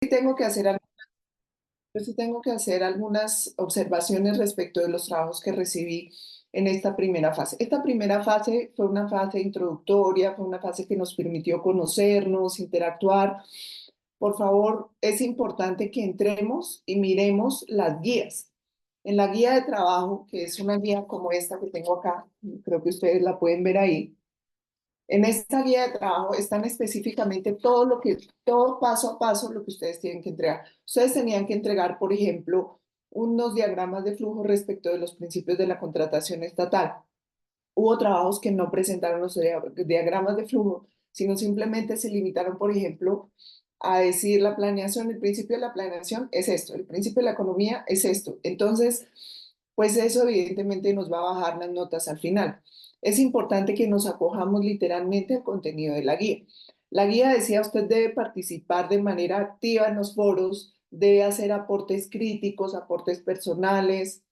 sí tengo que hacer, yo sí tengo que hacer algunas observaciones respecto de los trabajos que recibí en esta primera fase. Esta primera fase fue una fase introductoria, fue una fase que nos permitió conocernos, interactuar. Por favor, es importante que entremos y miremos las guías. En la guía de trabajo, que es una guía como esta que tengo acá, creo que ustedes la pueden ver ahí. En esta guía de trabajo están específicamente todo paso a paso lo que ustedes tienen que entregar. Ustedes tenían que entregar, por ejemplo, unos diagramas de flujo respecto de los principios de la contratación estatal. Hubo trabajos que no presentaron los diagramas de flujo, sino simplemente se limitaron, por ejemplo, a decir la planeación, el principio de la planeación es esto, el principio de la economía es esto. Entonces, pues eso evidentemente nos va a bajar las notas al final. Es importante que nos acojamos literalmente al contenido de la guía. La guía decía, usted debe participar de manera activa en los foros, debe hacer aportes críticos, aportes personales.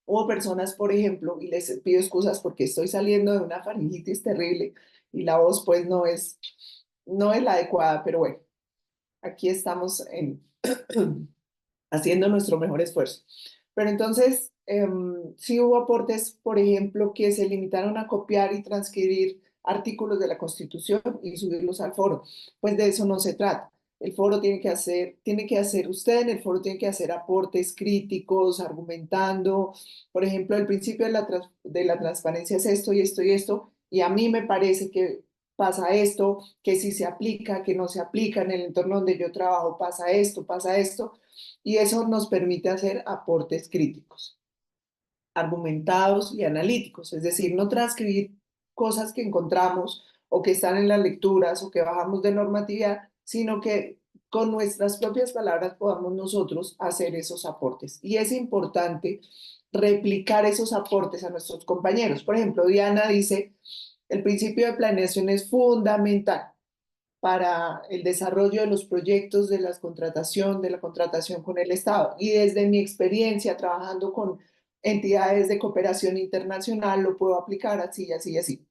Hubo personas, por ejemplo, y les pido excusas porque estoy saliendo de una faringitis terrible y la voz pues no es la adecuada, pero bueno, aquí estamos haciendo nuestro mejor esfuerzo. Pero entonces, sí hubo aportes, por ejemplo, que se limitaron a copiar y transcribir artículos de la Constitución y subirlos al foro. Pues de eso no se trata. El foro tiene que hacer, usted en el foro tiene que hacer aportes críticos, argumentando, por ejemplo, el principio de la transparencia es esto y esto y esto, y a mí me parece que pasa esto, que si se aplica, que no se aplica, en el entorno donde yo trabajo pasa esto, y eso nos permite hacer aportes críticos, argumentados y analíticos, es decir, no transcribir cosas que encontramos o que están en las lecturas o que bajamos de normatividad, sino que con nuestras propias palabras podamos nosotros hacer esos aportes. Y es importante replicar esos aportes a nuestros compañeros. Por ejemplo, Diana dice, el principio de planeación es fundamental para el desarrollo de los proyectos de la contratación con el Estado. Y desde mi experiencia trabajando con entidades de cooperación internacional, lo puedo aplicar así, así, así.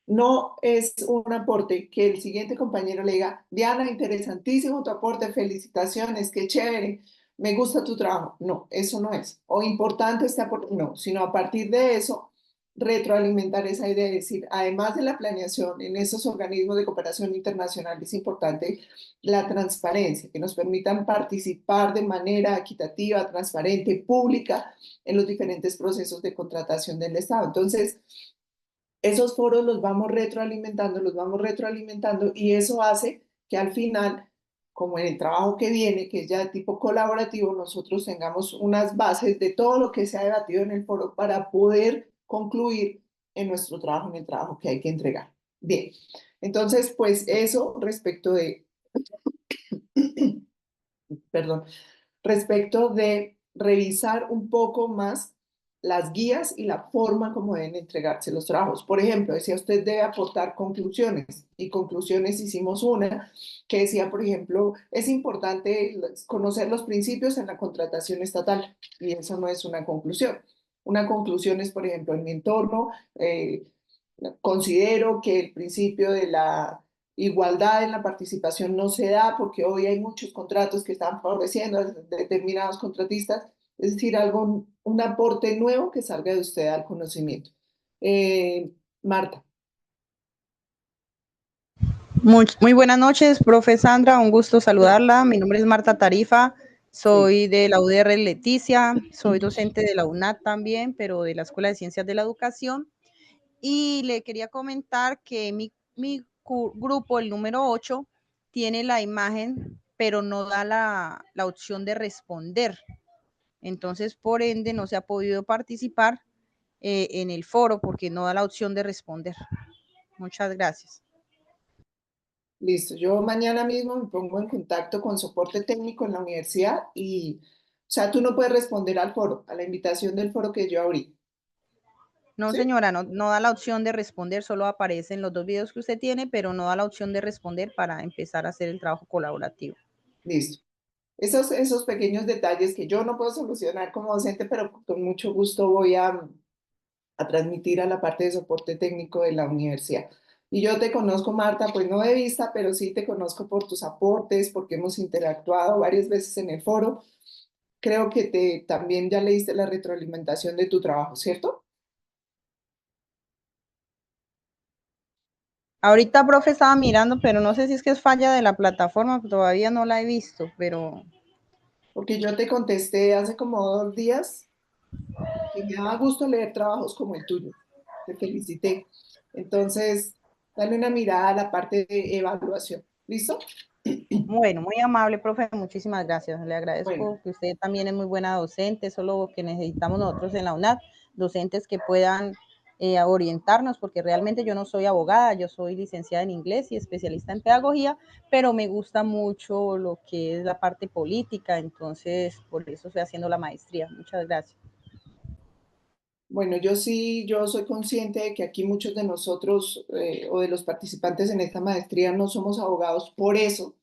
No es un aporte que el siguiente compañero le diga, Diana, interesantísimo tu aporte, felicitaciones, qué chévere, me gusta tu trabajo. No, eso no es. O importante este aporte, no, sino a partir de eso, retroalimentar esa idea, de decir, además de la planeación en esos organismos de cooperación internacional, es importante la transparencia, que nos permitan participar de manera equitativa, transparente, pública en los diferentes procesos de contratación del Estado. Entonces, esos foros los vamos retroalimentando y eso hace que al final, como en el trabajo que viene, que es ya de tipo colaborativo, nosotros tengamos unas bases de todo lo que se ha debatido en el foro para poder concluir en nuestro trabajo, en el trabajo que hay que entregar. Bien, entonces, pues eso respecto de, perdón, respecto de revisar un poco más las guías y la forma como deben entregarse los trabajos. Por ejemplo, decía usted debe aportar conclusiones y conclusiones hicimos una que decía, por ejemplo, es importante conocer los principios en la contratación estatal y eso no es una conclusión. Una conclusión es, por ejemplo, en mi entorno, considero que el principio de la igualdad en la participación no se da porque hoy hay muchos contratos que están favoreciendo a determinados contratistas, es decir, algo, un aporte nuevo que salga de usted al conocimiento. Marta, Muy buenas noches, profe Sandra, un gusto saludarla. Mi nombre es Marta Tarifa, sí. soy de la UDR Leticia, soy docente de la UNAT también, pero de la Escuela de Ciencias de la Educación. Y le quería comentar que mi grupo, el número 8, tiene la imagen, pero no da la opción de responder. Entonces, por ende, no se ha podido participar en el foro porque no da la opción de responder. Muchas gracias. Listo, yo mañana mismo me pongo en contacto con soporte técnico en la universidad y, o sea, tú no puedes responder al foro, a la invitación del foro que yo abrí, No, ¿sí? señora, no da la opción de responder, solo aparecen los dos videos que usted tiene, pero no da la opción de responder para empezar a hacer el trabajo colaborativo. Listo. Esos pequeños detalles que yo no puedo solucionar como docente, pero con mucho gusto voy a transmitir a la parte de soporte técnico de la universidad. Y yo te conozco, Marta, pues no de vista, pero sí te conozco por tus aportes, porque hemos interactuado varias veces en el foro. Creo que también ya leíste la retroalimentación de tu trabajo, ¿cierto? Ahorita, profe, estaba mirando, pero no sé si es que es falla de la plataforma, todavía no la he visto, pero Porque yo te contesté hace como 2 días que me daba gusto leer trabajos como el tuyo. Te felicité. Entonces, dale una mirada a la parte de evaluación. ¿Listo? bueno, muy amable, profe, muchísimas gracias. Le Bueno, agradezco que usted también es muy buena docente, eso es lo que necesitamos nosotros en la UNAD, docentes que puedan orientarnos, porque realmente yo no soy abogada, yo soy licenciada en inglés y especialista en pedagogía, pero me gusta mucho lo que es la parte política, entonces por eso estoy haciendo la maestría. Muchas gracias. bueno, yo sí, yo soy consciente de que aquí muchos de nosotros o de los participantes en esta maestría no somos abogados. Por eso,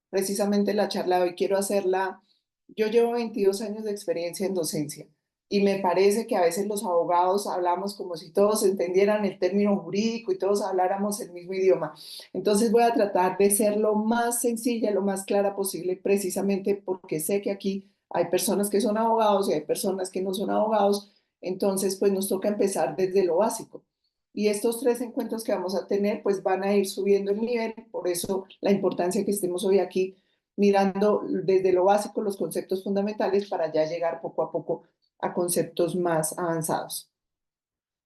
precisamente la charla de hoy quiero hacerla. Yo llevo 22 años de experiencia en docencia y me parece que a veces los abogados hablamos como si todos entendieran el término jurídico y todos habláramos el mismo idioma. Entonces voy a tratar de ser lo más sencilla, lo más clara posible, precisamente porque sé que aquí hay personas que son abogados y hay personas que no son abogados. Entonces, pues nos toca empezar desde lo básico. Y estos 3 encuentros que vamos a tener, pues van a ir subiendo el nivel, por eso la importancia que estemos hoy aquí mirando desde lo básico los conceptos fundamentales para ya llegar poco a poco a conceptos más avanzados.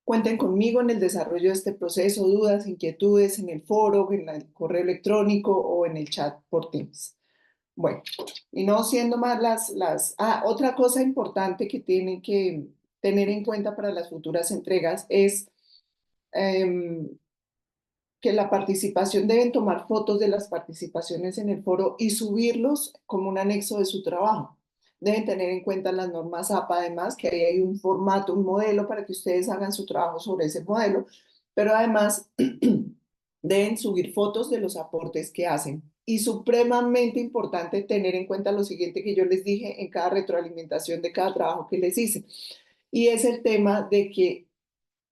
Cuenten conmigo en el desarrollo de este proceso, dudas, inquietudes en el foro, en el correo electrónico o en el chat por Teams. Bueno, y no siendo más otra cosa importante que tienen que tener en cuenta para las futuras entregas es eh, que la participación deben tomar fotos de las participaciones en el foro y subirlos como un anexo de su trabajo. Deben tener en cuenta las normas APA, además, que ahí hay un formato, un modelo para que ustedes hagan su trabajo sobre ese modelo, pero además deben subir fotos de los aportes que hacen. Y supremamente importante tener en cuenta lo siguiente que yo les dije en cada retroalimentación de cada trabajo que les hice. Y es el tema de que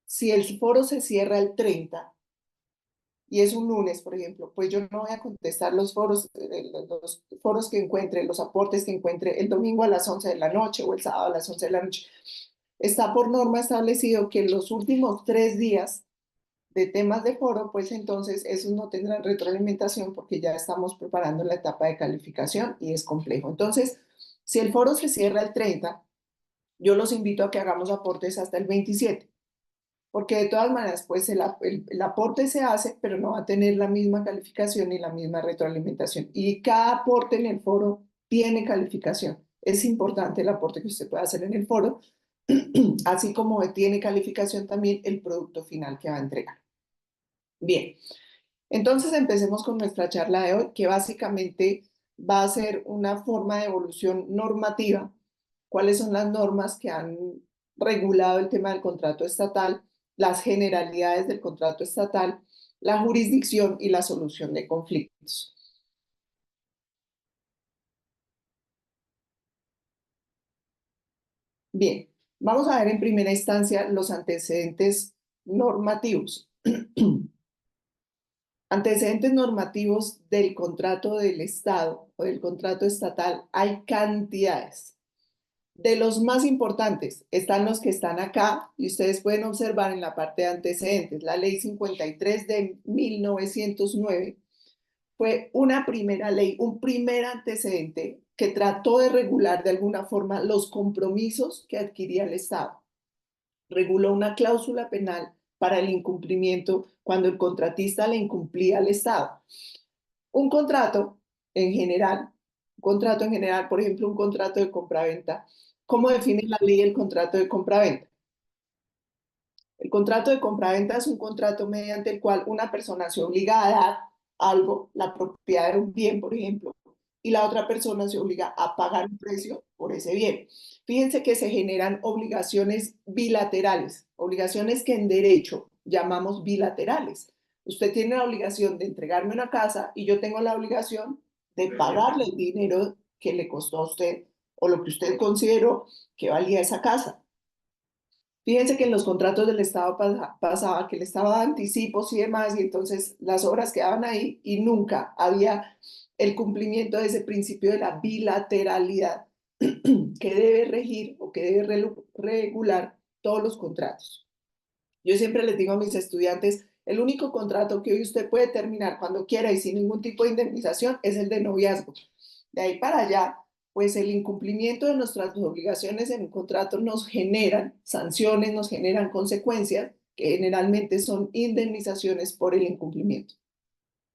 si el foro se cierra el 30 y es un lunes, por ejemplo, pues yo no voy a contestar los foros que encuentre, los aportes que encuentre el domingo a las 11 de la noche o el sábado a las 11 de la noche. Está por norma establecido que los últimos 3 días de temas de foro, pues entonces esos no tendrán retroalimentación porque ya estamos preparando la etapa de calificación y es complejo. Entonces, si el foro se cierra el 30, yo los invito a que hagamos aportes hasta el 27 porque de todas maneras, pues el aporte se hace, pero no va a tener la misma calificación ni la misma retroalimentación. Y cada aporte en el foro tiene calificación. Es importante el aporte que usted pueda hacer en el foro, así como tiene calificación también el producto final que va a entregar. Bien, entonces empecemos con nuestra charla de hoy, que básicamente va a ser una forma de evolución normativa. ¿Cuáles son las normas que han regulado el tema del contrato estatal, las generalidades del contrato estatal, la jurisdicción y la solución de conflictos? Bien, vamos a ver en primera instancia los antecedentes normativos. Antecedentes normativos del contrato del Estado o del contrato estatal hay cantidades. De los más importantes están los que están acá y ustedes pueden observar en la parte de antecedentes. La ley 53 de 1909 fue una primera ley, un primer antecedente que trató de regular de alguna forma los compromisos que adquiría el Estado. Reguló una cláusula penal para el incumplimiento cuando el contratista le incumplía al Estado. Un contrato en general, por ejemplo, un contrato de compraventa. ¿Cómo define la ley el contrato de compraventa? El contrato de compraventa es un contrato mediante el cual una persona se obliga a dar algo, la propiedad de un bien, por ejemplo, y la otra persona se obliga a pagar un precio por ese bien. Fíjense que se generan obligaciones bilaterales, obligaciones que en derecho llamamos bilaterales. Usted tiene la obligación de entregarme una casa y yo tengo la obligación de pagarle el dinero que le costó a usted o lo que usted consideró que valía esa casa. Fíjense que en los contratos del Estado pasaba que el Estado daba anticipos y demás, y entonces las obras quedaban ahí y nunca había el cumplimiento de ese principio de la bilateralidad que debe regir o que debe regular todos los contratos. Yo siempre les digo a mis estudiantes, el único contrato que hoy usted puede terminar cuando quiera y sin ningún tipo de indemnización es el de noviazgo. De ahí para allá, pues el incumplimiento de nuestras obligaciones en un contrato nos generan sanciones, nos generan consecuencias que generalmente son indemnizaciones por el incumplimiento.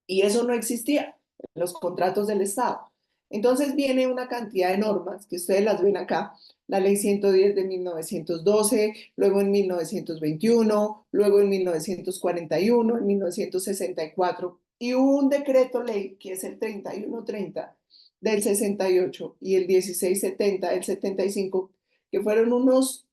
Y eso no existía en los contratos del Estado. Entonces viene una cantidad de normas que ustedes las ven acá, la ley 110 de 1912, luego en 1921, luego en 1941, en 1964, y un decreto ley que es el 3130 del 68 y el 1670 del 75, que fueron unos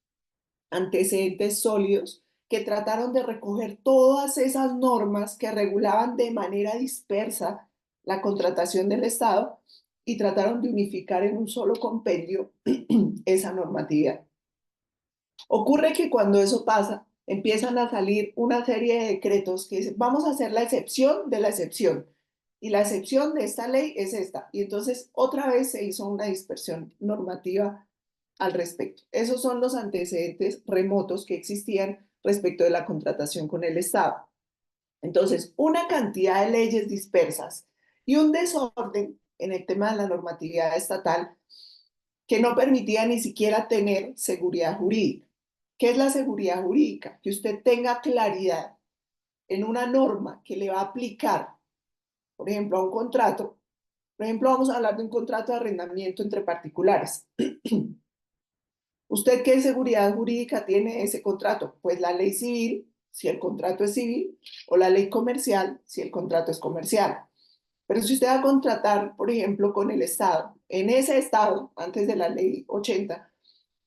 antecedentes sólidos que trataron de recoger todas esas normas que regulaban de manera dispersa la contratación del Estado y trataron de unificar en un solo compendio esa normatividad. Ocurre que cuando eso pasa, empiezan a salir una serie de decretos que dicen, vamos a hacer la excepción de la excepción. Y la excepción de esta ley es esta. Y entonces otra vez se hizo una dispersión normativa al respecto. Esos son los antecedentes remotos que existían respecto de la contratación con el Estado. Entonces, una cantidad de leyes dispersas y un desorden en el tema de la normatividad estatal que no permitía ni siquiera tener seguridad jurídica. ¿Qué es la seguridad jurídica? Que usted tenga claridad en una norma que le va a aplicar, por ejemplo, a un contrato. Por ejemplo, vamos a hablar de un contrato de arrendamiento entre particulares. ¿Usted qué seguridad jurídica tiene ese contrato? Pues la ley civil, si el contrato es civil, o la ley comercial, si el contrato es comercial. Pero si usted va a contratar, por ejemplo, con el Estado, en ese Estado, antes de la ley 80,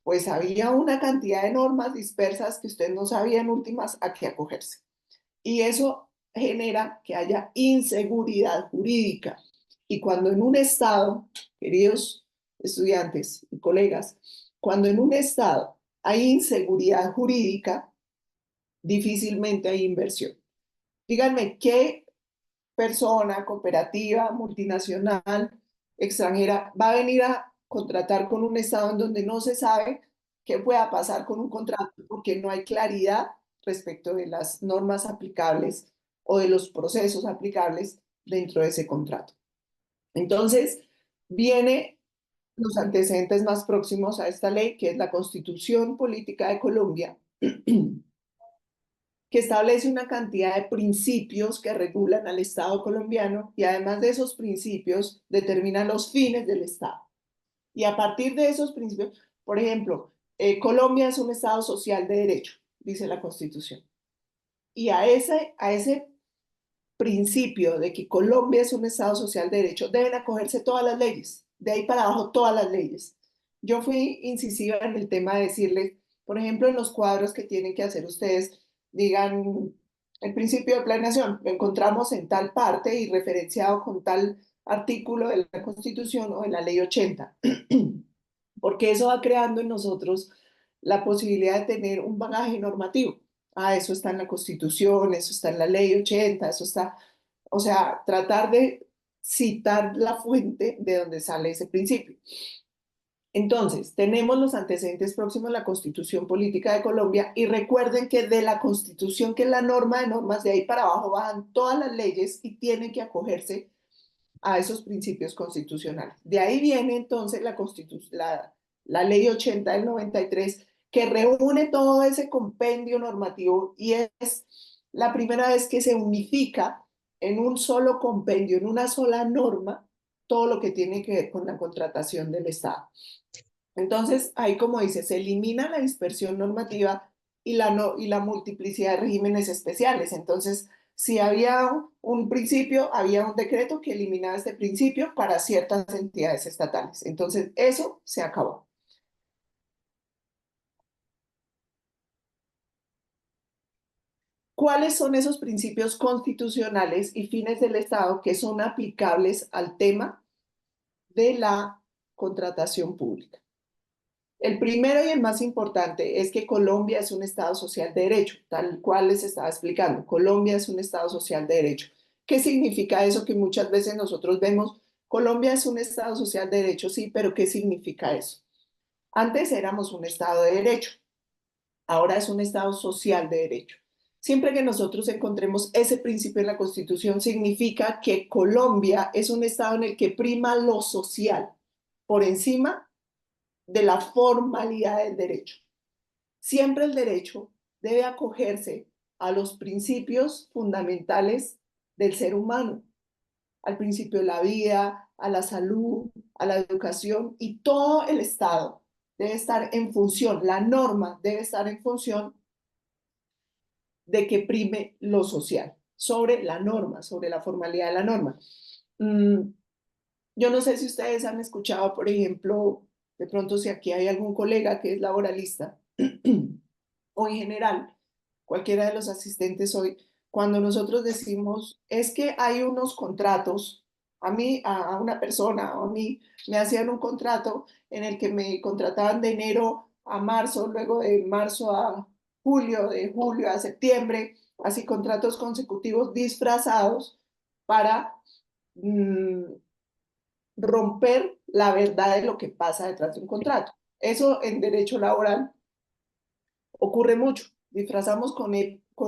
pues había una cantidad de normas dispersas que usted no sabía en últimas a qué acogerse. Y eso genera que haya inseguridad jurídica. Y cuando en un Estado, queridos estudiantes y colegas, cuando en un Estado hay inseguridad jurídica, difícilmente hay inversión. Díganme, ¿qué persona, cooperativa, multinacional, extranjera, va a venir a contratar con un Estado en donde no se sabe qué pueda pasar con un contrato porque no hay claridad respecto de las normas aplicables o de los procesos aplicables dentro de ese contrato? Entonces, viene los antecedentes más próximos a esta ley, que es la Constitución Política de Colombia, que establece una cantidad de principios que regulan al Estado colombiano y además de esos principios determina los fines del Estado. Y a partir de esos principios, por ejemplo, Colombia es un Estado social de derecho, dice la Constitución. Y a ese principio de que Colombia es un Estado social de derecho deben acogerse todas las leyes, de ahí para abajo todas las leyes. Yo fui incisiva en el tema de decirles, por ejemplo, en los cuadros que tienen que hacer ustedes, digan el principio de planeación, lo encontramos en tal parte y referenciado con tal artículo de la Constitución o en la Ley 80, porque eso va creando en nosotros la posibilidad de tener un bagaje normativo. Ah, eso está en la Constitución, eso está en la Ley 80, eso está, o sea, tratar de citar la fuente de donde sale ese principio. Entonces, tenemos los antecedentes próximos de la Constitución Política de Colombia y recuerden que de la Constitución, que es la norma de normas, de ahí para abajo bajan todas las leyes y tienen que acogerse a esos principios constitucionales. De ahí viene entonces la Ley 80 del 93, que reúne todo ese compendio normativo y es la primera vez que se unifica en un solo compendio, en una sola norma, todo lo que tiene que ver con la contratación del Estado. Entonces, ahí como dice, se elimina la dispersión normativa y la multiplicidad de regímenes especiales. Entonces, si había un principio, había un decreto que eliminaba este principio para ciertas entidades estatales. Entonces, eso se acabó. ¿Cuáles son esos principios constitucionales y fines del Estado que son aplicables al tema de la contratación pública? El primero y el más importante es que Colombia es un Estado social de derecho, tal cual les estaba explicando. Colombia es un Estado social de derecho. ¿Qué significa eso que muchas veces nosotros vemos? Colombia es un Estado social de derecho, sí, pero ¿qué significa eso? Antes éramos un Estado de derecho, ahora es un Estado social de derecho. Siempre que nosotros encontremos ese principio en la Constitución, significa que Colombia es un Estado en el que prima lo social por encima de la formalidad del derecho. Siempre el derecho debe acogerse a los principios fundamentales del ser humano, al principio de la vida, a la salud, a la educación, y todo el Estado debe estar en función, la norma debe estar en función de que prime lo social sobre la norma, sobre la formalidad de la norma. Yo no sé si ustedes han escuchado, por ejemplo, de pronto si aquí hay algún colega que es laboralista o en general, cualquiera de los asistentes hoy, cuando nosotros decimos, es que hay unos contratos, a mí, a una persona, o a mí, me hacían un contrato en el que me contrataban de enero a marzo, luego de marzo a julio, de julio a septiembre, así contratos consecutivos disfrazados para mm, romper la verdad de lo que pasa detrás de un contrato. Eso en derecho laboral ocurre mucho. Disfrazamos con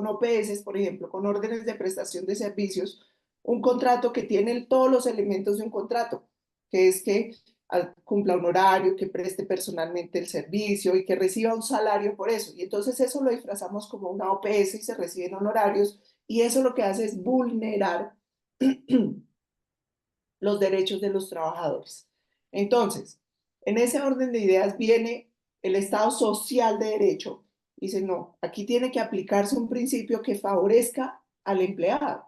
OPS, por ejemplo, con órdenes de prestación de servicios, un contrato que tiene todos los elementos de un contrato, que es que cumpla un horario, que preste personalmente el servicio y que reciba un salario por eso. Y entonces eso lo disfrazamos como una OPS y se reciben honorarios y eso lo que hace es vulnerar los derechos de los trabajadores. Entonces, en ese orden de ideas viene el Estado social de derecho. Dice, no, aquí tiene que aplicarse un principio que favorezca al empleado.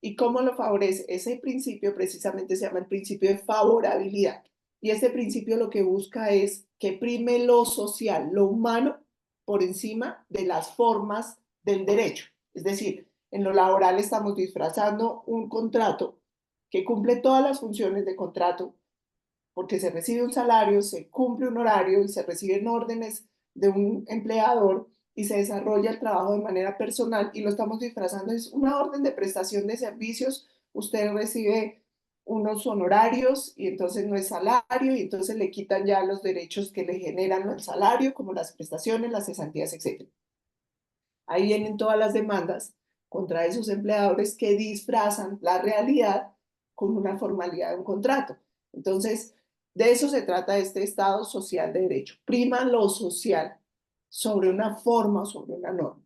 ¿Y cómo lo favorece? Ese principio precisamente se llama el principio de favorabilidad. Y ese principio lo que busca es que prime lo social, lo humano, por encima de las formas del derecho. Es decir, en lo laboral estamos disfrazando un contrato que cumple todas las funciones de contrato, porque se recibe un salario, se cumple un horario y se reciben órdenes de un empleador y se desarrolla el trabajo de manera personal y lo estamos disfrazando. Es una orden de prestación de servicios, usted recibe unos honorarios y entonces no es salario y entonces le quitan ya los derechos que le generan el salario, como las prestaciones, las cesantías, etc. Ahí vienen todas las demandas contra esos empleadores que disfrazan la realidad con una formalidad de un contrato. Entonces, de eso se trata este Estado social de derecho. Prima lo social sobre una forma o sobre una norma.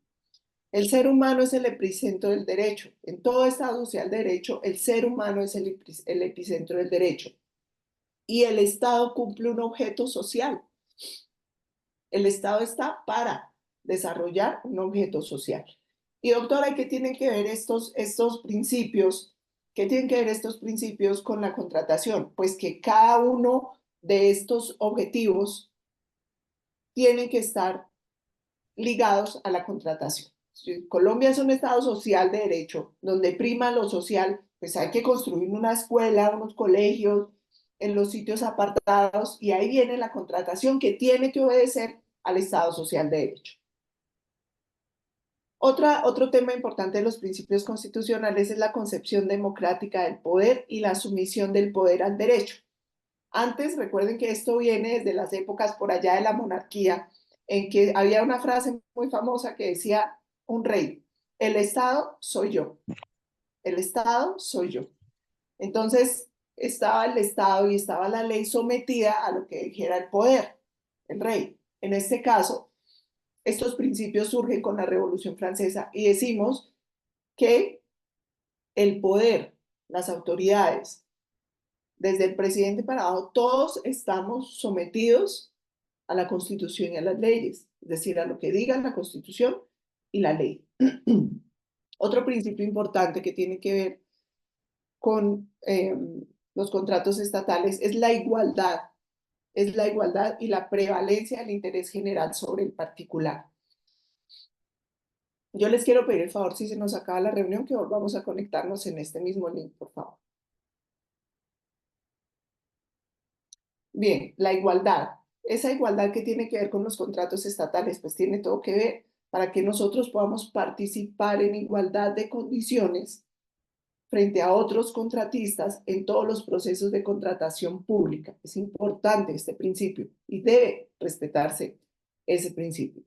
El ser humano es el epicentro del derecho. En todo Estado social de derecho, el ser humano es el epicentro del derecho. Y el Estado cumple un objeto social. El Estado está para desarrollar un objeto social. Y doctora, ¿qué tienen que ver estos principios? ¿Qué tienen que ver estos principios con la contratación? Pues que cada uno de estos objetivos tiene que estar ligados a la contratación. Si Colombia es un Estado social de derecho, donde prima lo social, pues hay que construir una escuela, unos colegios, en los sitios apartados, y ahí viene la contratación que tiene que obedecer al Estado social de derecho. Otro tema importante de los principios constitucionales es la concepción democrática del poder y la sumisión del poder al derecho. Antes, recuerden que esto viene desde las épocas por allá de la monarquía, en que había una frase muy famosa que decía un rey, el Estado soy yo, el Estado soy yo. Entonces, estaba el Estado y estaba la ley sometida a lo que dijera el poder, el rey. En este caso, estos principios surgen con la Revolución Francesa y decimos que el poder, las autoridades, desde el presidente para abajo, todos estamos sometidos a la Constitución y a las leyes, es decir, a lo que diga la Constitución y la ley. Otro principio importante que tiene que ver con los contratos estatales es la igualdad y la prevalencia del interés general sobre el particular. Yo les quiero pedir el favor, si se nos acaba la reunión, que volvamos a conectarnos en este mismo link, por favor. Bien, la igualdad. esa igualdad que tiene que ver con los contratos estatales, pues tiene todo que ver para que nosotros podamos participar en igualdad de condiciones frente a otros contratistas en todos los procesos de contratación pública. Es importante este principio y debe respetarse ese principio.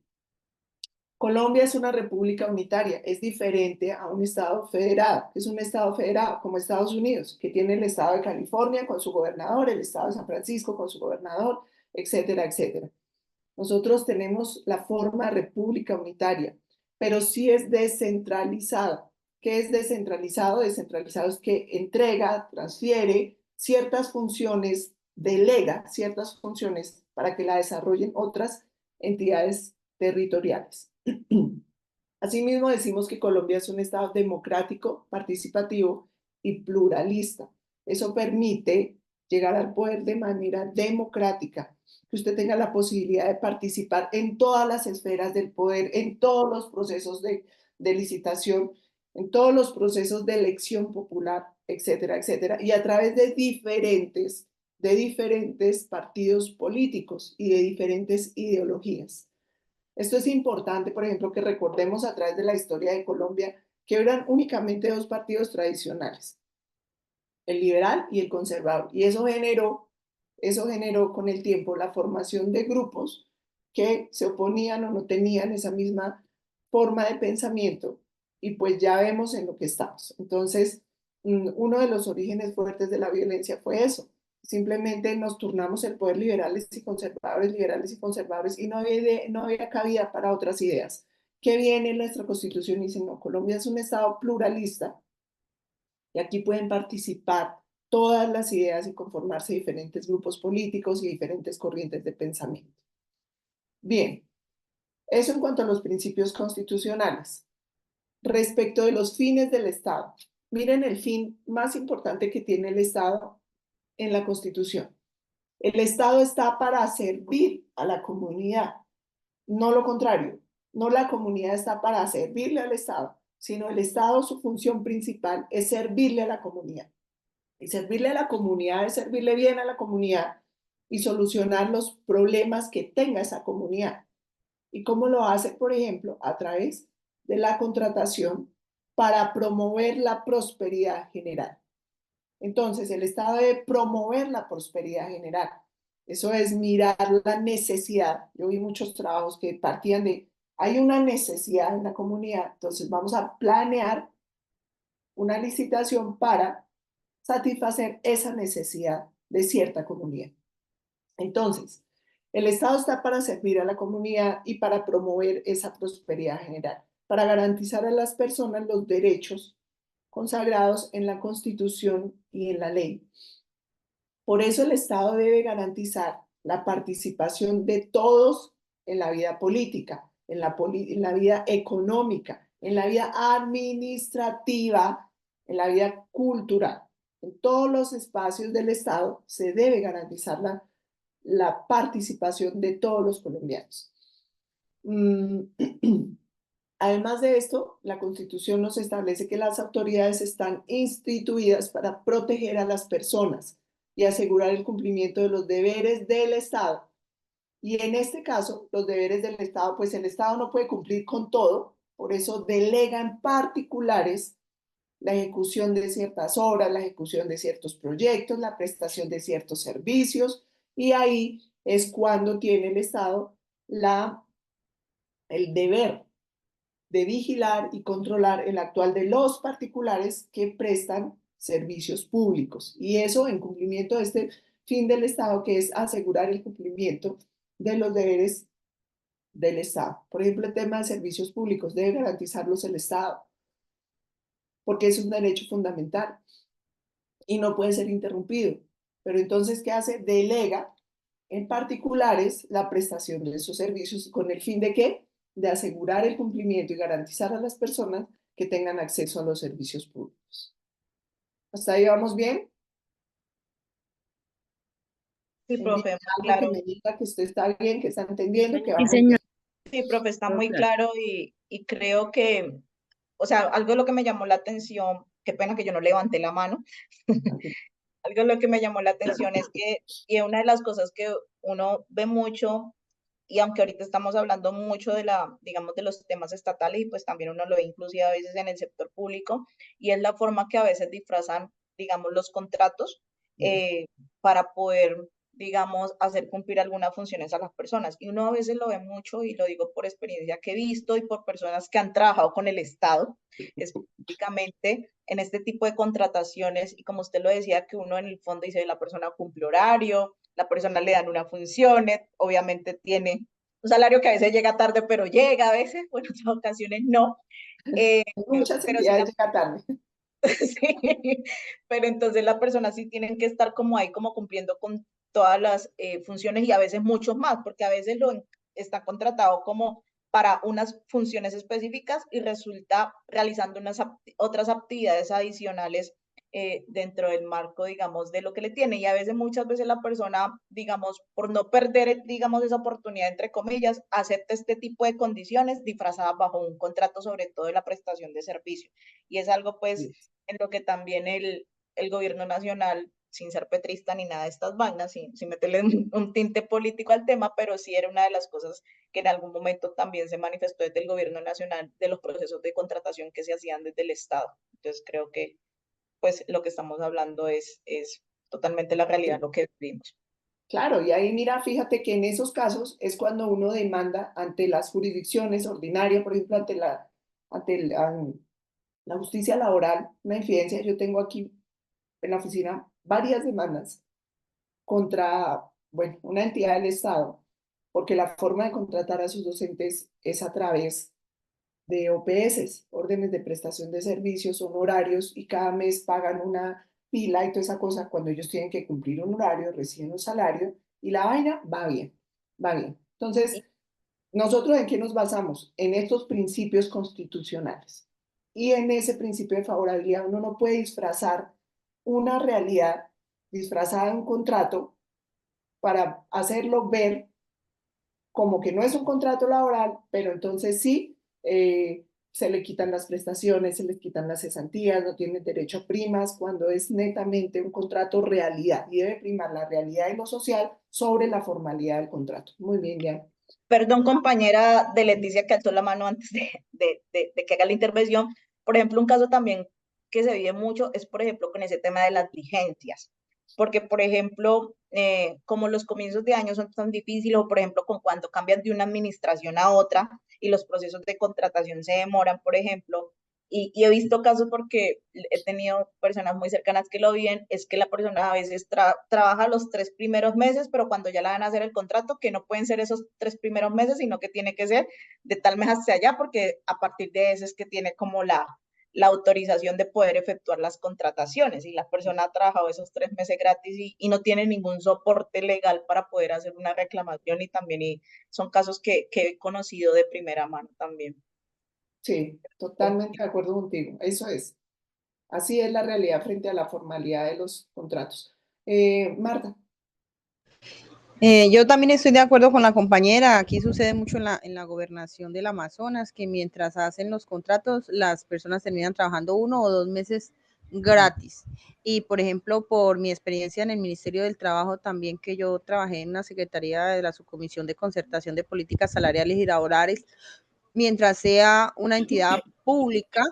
Colombia es una república unitaria, es diferente a un estado federado. Es un estado federado como Estados Unidos, que tiene el estado de California con su gobernador, el estado de San Francisco con su gobernador, etcétera, etcétera. Nosotros tenemos la forma república unitaria, pero sí es descentralizado. ¿Qué es descentralizado? Descentralizado es que entrega, transfiere ciertas funciones, delega ciertas funciones para que la desarrollen otras entidades territoriales. Asimismo, decimos que Colombia es un Estado democrático, participativo y pluralista. Eso permite llegar al poder de manera democrática, que usted tenga la posibilidad de participar en todas las esferas del poder, en todos los procesos de licitación, en todos los procesos de elección popular, etcétera, etcétera, y a través de diferentes partidos políticos y de diferentes ideologías. Esto es importante, por ejemplo, que recordemos a través de la historia de Colombia que eran únicamente dos partidos tradicionales, el liberal y el conservador. Y eso generó con el tiempo la formación de grupos que se oponían o no tenían esa misma forma de pensamiento y pues ya vemos en lo que estamos. Entonces, uno de los orígenes fuertes de la violencia fue eso. Simplemente nos turnamos el poder liberales y conservadores y no había cabida para otras ideas. ¿Qué viene en nuestra constitución? Y dice, no, Colombia es un estado pluralista y aquí pueden participar todas las ideas y conformarse diferentes grupos políticos y diferentes corrientes de pensamiento. Bien, eso en cuanto a los principios constitucionales. Respecto de los fines del Estado, miren el fin más importante que tiene el Estado en la Constitución. El Estado está para servir a la comunidad, no lo contrario. No la comunidad está para servirle al Estado, sino el Estado, su función principal es servirle a la comunidad. Y servirle a la comunidad es servirle bien a la comunidad y solucionar los problemas que tenga esa comunidad. ¿Y cómo lo hace? Por ejemplo, a través de la contratación para promover la prosperidad general. Entonces, el Estado debe promover la prosperidad general. Eso es mirar la necesidad. Yo vi muchos trabajos que partían de, hay una necesidad en la comunidad, entonces vamos a planear una licitación para satisfacer esa necesidad de cierta comunidad. Entonces, el Estado está para servir a la comunidad y para promover esa prosperidad general, para garantizar a las personas los derechos consagrados en la Constitución y en la ley. Por eso el Estado debe garantizar la participación de todos en la vida política, en la vida económica, en la vida administrativa, en la vida cultural. En todos los espacios del Estado se debe garantizar la participación de todos los colombianos. Además de esto, la Constitución nos establece que las autoridades están instituidas para proteger a las personas y asegurar el cumplimiento de los deberes del Estado. Y en este caso, los deberes del Estado, pues el Estado no puede cumplir con todo, por eso delega en particulares la ejecución de ciertas obras, la ejecución de ciertos proyectos, la prestación de ciertos servicios, y ahí es cuando tiene el Estado el deber de vigilar y controlar el actual de los particulares que prestan servicios públicos. Y eso en cumplimiento de este fin del Estado, que es asegurar el cumplimiento de los deberes del Estado. Por ejemplo, el tema de servicios públicos debe garantizarlos el Estado, porque es un derecho fundamental y no puede ser interrumpido. Pero entonces, ¿qué hace? Delega en particulares la prestación de esos servicios con el fin de qué? De asegurar el cumplimiento y garantizar a las personas que tengan acceso a los servicios públicos. ¿Hasta ahí vamos bien? Sí, profe, muy Algo que claro. me diga que usted está bien, que está entendiendo, que Sí, vamos señor. Sí, profe, está Todo muy claro. claro y creo que, o sea, algo de lo que me llamó la atención, qué pena que yo no levanté la mano, bien. algo lo que me llamó la atención es que, y una de las cosas que uno ve mucho, y aunque ahorita estamos hablando mucho de digamos, de los temas estatales, y pues también uno lo ve inclusive a veces en el sector público, y es la forma que a veces disfrazan, digamos, los contratos eh, para poder, digamos, hacer cumplir algunas funciones a las personas. Y uno a veces lo ve mucho, y lo digo por experiencia que he visto y por personas que han trabajado con el Estado, específicamente en este tipo de contrataciones, y como usted lo decía, que uno en el fondo dice, la persona cumple horario, la persona le dan una función, obviamente tiene un salario que a veces llega tarde, pero llega a veces, bueno, en otras ocasiones no. Eh, Muchas pero sí, entidades llegan tarde. sí, pero entonces la persona sí tienen que estar como ahí, como cumpliendo con todas las funciones y a veces muchos más, porque a veces está contratado como para unas funciones específicas y resulta realizando otras actividades adicionales dentro del marco, digamos, de lo que le tiene. Y a veces, muchas veces la persona, digamos, por no perder, digamos, esa oportunidad, entre comillas, acepta este tipo de condiciones disfrazadas bajo un contrato, sobre todo de la prestación de servicio. Y es algo, pues, en lo que también el gobierno nacional, sin ser petrista ni nada de estas vainas, sin meterle un tinte político al tema, pero sí era una de las cosas que en algún momento también se manifestó desde el gobierno nacional de los procesos de contratación que se hacían desde el Estado. Entonces creo que pues lo que estamos hablando es totalmente la realidad, Sí. lo que vivimos. Claro, y ahí mira, fíjate que en esos casos es cuando uno demanda ante las jurisdicciones ordinarias, por ejemplo, la justicia laboral, una infidencia. Yo tengo aquí en la oficina varias demandas contra, bueno, una entidad del Estado, porque la forma de contratar a sus docentes es a través de OPS, órdenes de prestación de servicios, son horarios y cada mes pagan una pila y toda esa cosa cuando ellos tienen que cumplir un horario, reciben un salario y la vaina va bien, va bien. Entonces, ¿nosotros en qué nos basamos? En estos principios constitucionales. Y en ese principio de favorabilidad uno no puede disfrazar una realidad disfrazada en un contrato para hacerlo ver como que no es un contrato laboral, pero entonces sí, se le quitan las prestaciones, se les quitan las cesantías, no tiene derecho a primas, cuando es netamente un contrato realidad y debe primar la realidad y lo social sobre la formalidad del contrato. Muy bien, ya. Perdón, compañera de Leticia, que alzó la mano antes de que haga la intervención. Por ejemplo, un caso también que se vive mucho es, por ejemplo, con ese tema de las vigencias. Porque, por ejemplo, como los comienzos de año son tan difíciles, o por ejemplo, con cuando cambian de una administración a otra y los procesos de contratación se demoran, por ejemplo, y he visto casos porque he tenido personas muy cercanas que lo viven, es que la persona a veces trabaja los 3 primeros meses, pero cuando ya la van a hacer el contrato, que no pueden ser esos 3 primeros meses, sino que tiene que ser de tal mes hacia allá, porque a partir de eso es que tiene como la autorización de poder efectuar las contrataciones, y la persona ha trabajado esos 3 meses gratis y no tiene ningún soporte legal para poder hacer una reclamación, y también son casos que he conocido de primera mano también. Sí, totalmente de acuerdo contigo. Eso es. Así es la realidad frente a la formalidad de los contratos. Marta. Yo también estoy de acuerdo con la compañera. Aquí sucede mucho en la gobernación del Amazonas, que mientras hacen los contratos, las personas terminan trabajando 1 o 2 meses gratis. Y por ejemplo, por mi experiencia en el Ministerio del Trabajo también, que yo trabajé en la Secretaría de la Subcomisión de Concertación de Políticas Salariales y Laborales, mientras sea una entidad pública,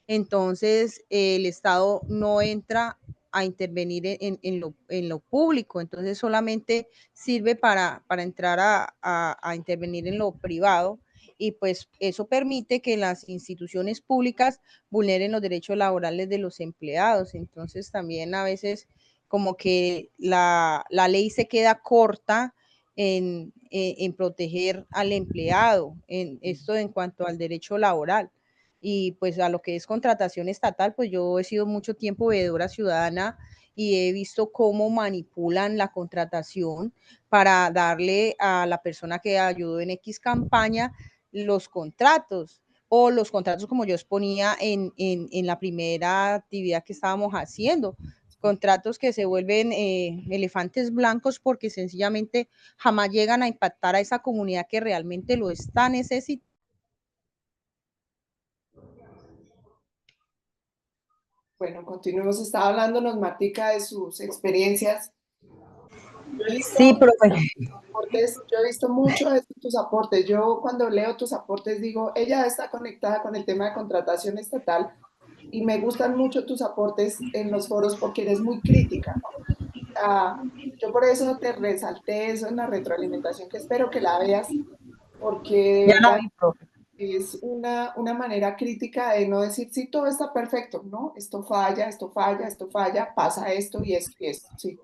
entonces el Estado no entra a intervenir en lo público, entonces solamente sirve para entrar a intervenir en lo privado, y pues eso permite que las instituciones públicas vulneren los derechos laborales de los empleados. Entonces también a veces como que la ley se queda corta en proteger al empleado, en esto en cuanto al derecho laboral. Y pues a lo que es contratación estatal, pues yo he sido mucho tiempo veedora ciudadana y he visto cómo manipulan la contratación para darle a la persona que ayudó en X campaña los contratos, o los contratos como yo exponía en la primera actividad que estábamos haciendo, contratos que se vuelven elefantes blancos porque sencillamente jamás llegan a impactar a esa comunidad que realmente lo está necesitando. Bueno, continuemos. Estaba hablándonos Martica de sus experiencias. Yo he visto Sí, profe. aportes, yo he visto mucho de tus aportes. Yo cuando leo tus aportes digo, ella está conectada con el tema de contratación estatal y me gustan mucho tus aportes en los foros porque eres muy crítica. Ah, yo por eso te resalté eso en la retroalimentación, que espero que la veas, porque de Ya la verdad vi, profe. es una manera crítica de no decir, sí, todo está perfecto, ¿no? Esto falla, esto falla, esto falla, pasa esto y esto y esto, sí.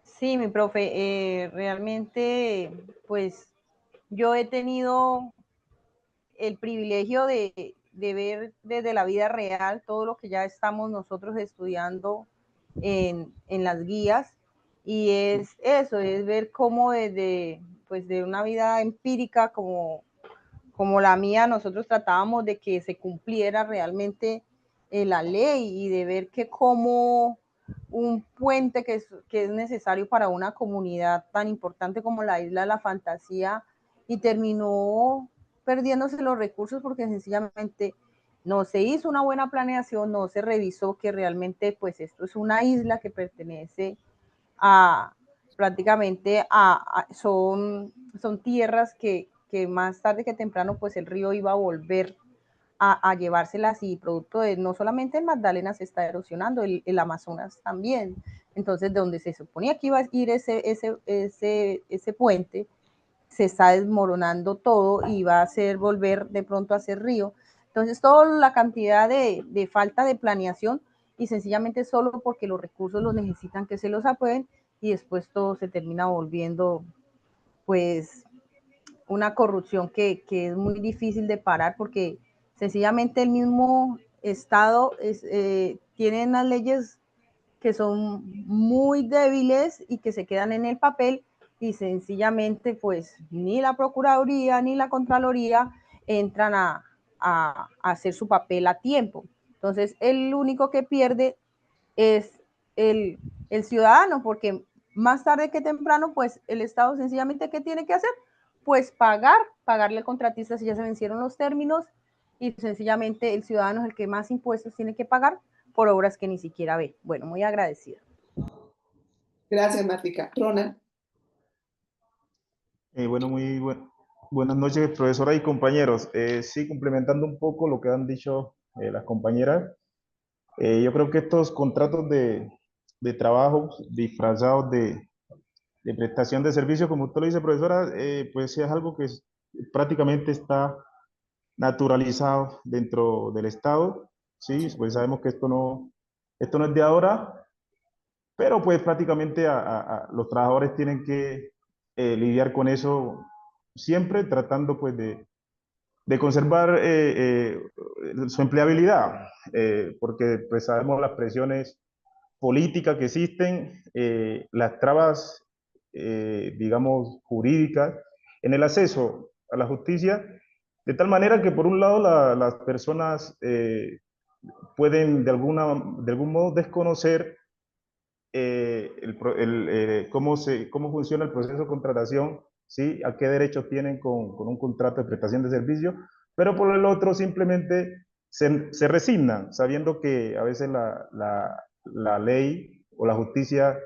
Sí, mi profe, realmente, pues yo he tenido el privilegio de ver desde la vida real todo lo que ya estamos nosotros estudiando en las guías y es eso, es ver cómo desde pues de una vida empírica como la mía, nosotros tratábamos de que se cumpliera realmente la ley y de ver que como un puente que es necesario para una comunidad tan importante como la Isla de la Fantasía y terminó perdiéndose los recursos porque sencillamente no se hizo una buena planeación, no se revisó que realmente pues esto es una isla que pertenece a prácticamente son tierras que más tarde que temprano pues el río iba a volver a llevárselas y producto de no solamente el Magdalena se está erosionando, el Amazonas también. Entonces, donde se suponía que iba a ir ese puente, se está desmoronando todo y va a hacer volver de pronto a ser río. Entonces, toda la cantidad de falta de planeación y sencillamente solo porque los recursos los necesitan que se los aprueben y después todo se termina volviendo pues una corrupción que es muy difícil de parar porque sencillamente el mismo Estado tiene unas leyes que son muy débiles y que se quedan en el papel y sencillamente pues ni la Procuraduría ni la Contraloría entran a hacer su papel a tiempo. Entonces el único que pierde es el ciudadano, porque más tarde que temprano, pues el Estado sencillamente, ¿qué tiene que hacer? Pues pagarle al contratista si ya se vencieron los términos y sencillamente el ciudadano es el que más impuestos tiene que pagar por obras que ni siquiera ve. Bueno, muy agradecida. Gracias, Martica. Ronald. Bueno, buenas noches, profesora y compañeros. Sí, complementando un poco lo que han dicho las compañeras, yo creo que estos contratos de trabajo disfrazados de prestación de servicios, como usted lo dice, profesora, pues es algo que prácticamente está naturalizado dentro del Estado. Sí, pues sabemos que esto no es de ahora, pero pues prácticamente los trabajadores tienen que lidiar con eso siempre tratando pues de conservar su empleabilidad, porque pues sabemos las presiones políticas que existen, las trabas, digamos, jurídicas en el acceso a la justicia, de tal manera que por un lado las personas pueden de algún modo desconocer cómo funciona el proceso de contratación, ¿sí? A qué derechos tienen con un contrato de prestación de servicio, pero por el otro simplemente se resignan, sabiendo que a veces la ley o la justicia,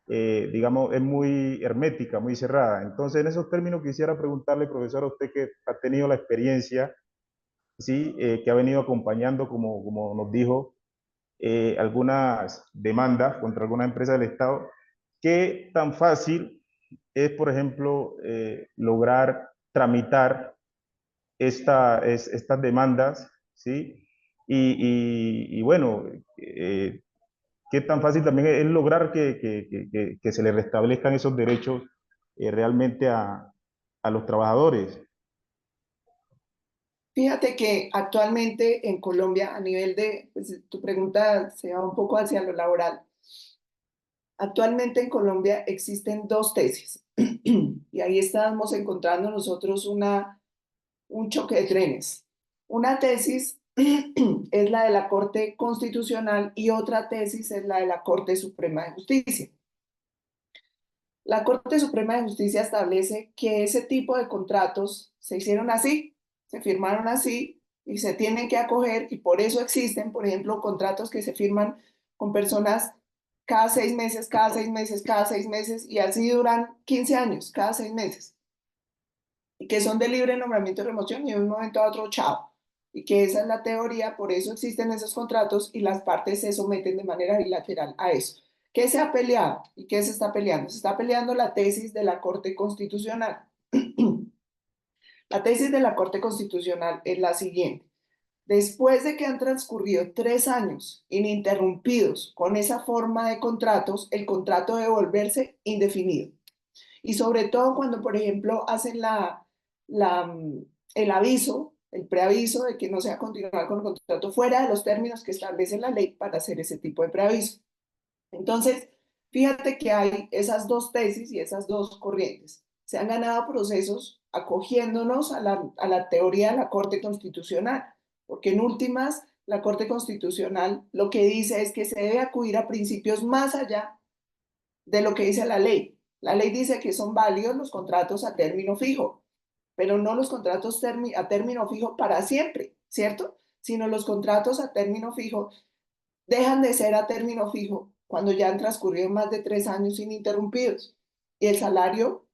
digamos, es muy hermética, muy cerrada. Entonces, en esos términos quisiera preguntarle, profesor, a usted que ha tenido la experiencia, ¿sí? Que ha venido acompañando, como nos dijo, algunas demandas contra alguna empresa del Estado, ¿qué tan fácil es, por ejemplo, lograr tramitar estas demandas? ¿Sí? Y bueno, ¿qué tan fácil también es lograr que se le restablezcan esos derechos realmente a los trabajadores? Fíjate que actualmente en Colombia, a nivel de, pues, tu pregunta se va un poco hacia lo laboral. Actualmente en Colombia existen dos tesis y ahí estamos encontrando nosotros un choque de trenes. Una tesis es la de la Corte Constitucional y otra tesis es la de la Corte Suprema de Justicia. La Corte Suprema de Justicia establece que ese tipo de contratos se hicieron así, se firmaron así y se tienen que acoger, y por eso existen, por ejemplo, contratos que se firman con personas cada 6 meses, cada 6 meses, cada 6 meses, y así duran 15 años, cada 6 meses, y que son de libre nombramiento y remoción, y de un momento a otro, chao. Y que esa es la teoría, por eso existen esos contratos y las partes se someten de manera bilateral a eso. ¿Qué se ha peleado y qué se está peleando? Se está peleando la tesis de la Corte Constitucional. La tesis de la Corte Constitucional es la siguiente. Después de que han transcurrido 3 años ininterrumpidos con esa forma de contratos, el contrato debe volverse indefinido. Y sobre todo cuando, por ejemplo, hacen el aviso, el preaviso de que no se va a continuar con el contrato fuera de los términos que establece la ley para hacer ese tipo de preaviso. Entonces, fíjate que hay esas dos tesis y esas dos corrientes. Se han ganado procesos acogiéndonos a la teoría de la Corte Constitucional, porque en últimas, la Corte Constitucional lo que dice es que se debe acudir a principios más allá de lo que dice la ley. La ley dice que son válidos los contratos a término fijo, pero no los contratos a término fijo para siempre, ¿cierto? Sino los contratos a término fijo dejan de ser a término fijo cuando ya han transcurrido más de 3 años ininterrumpidos. Y el salario,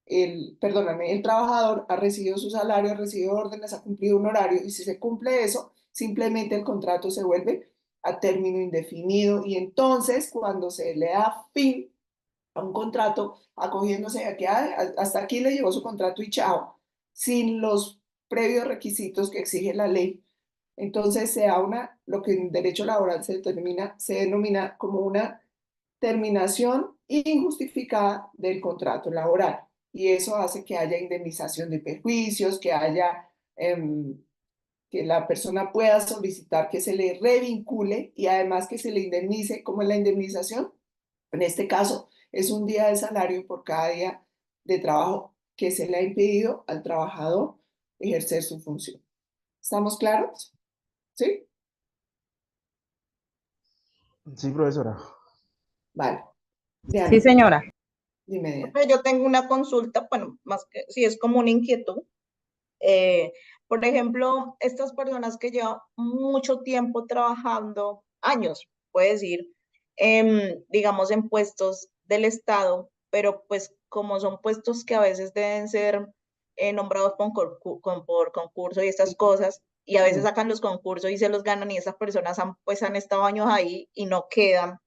el trabajador ha recibido su salario, ha recibido órdenes, ha cumplido un horario, y si se cumple eso, simplemente el contrato se vuelve a término indefinido. Y entonces, cuando se le da fin a un contrato, acogiéndose a que hasta aquí le llegó su contrato y chao, sin los previos requisitos que exige la ley, entonces se da lo que en derecho laboral se denomina como una terminación injustificada del contrato laboral. Y eso hace que haya indemnización de perjuicios, que haya, que la persona pueda solicitar que se le revincule y además que se le indemnice. ¿Cómo es la indemnización? En este caso, es un día de salario por cada día de trabajo que se le ha impedido al trabajador ejercer su función. ¿Estamos claros? ¿Sí? Sí, profesora. Vale. Sí, Diana, señora. dime, Diana. Profe, yo tengo una consulta, bueno, más que si es como una inquietud. Por ejemplo, estas personas que llevan mucho tiempo trabajando, años, puede decir, digamos, en puestos del Estado, pero pues como son puestos que a veces deben ser nombrados por concurso y estas cosas, y a veces sacan los concursos y se los ganan y esas personas han estado años ahí y no quedan.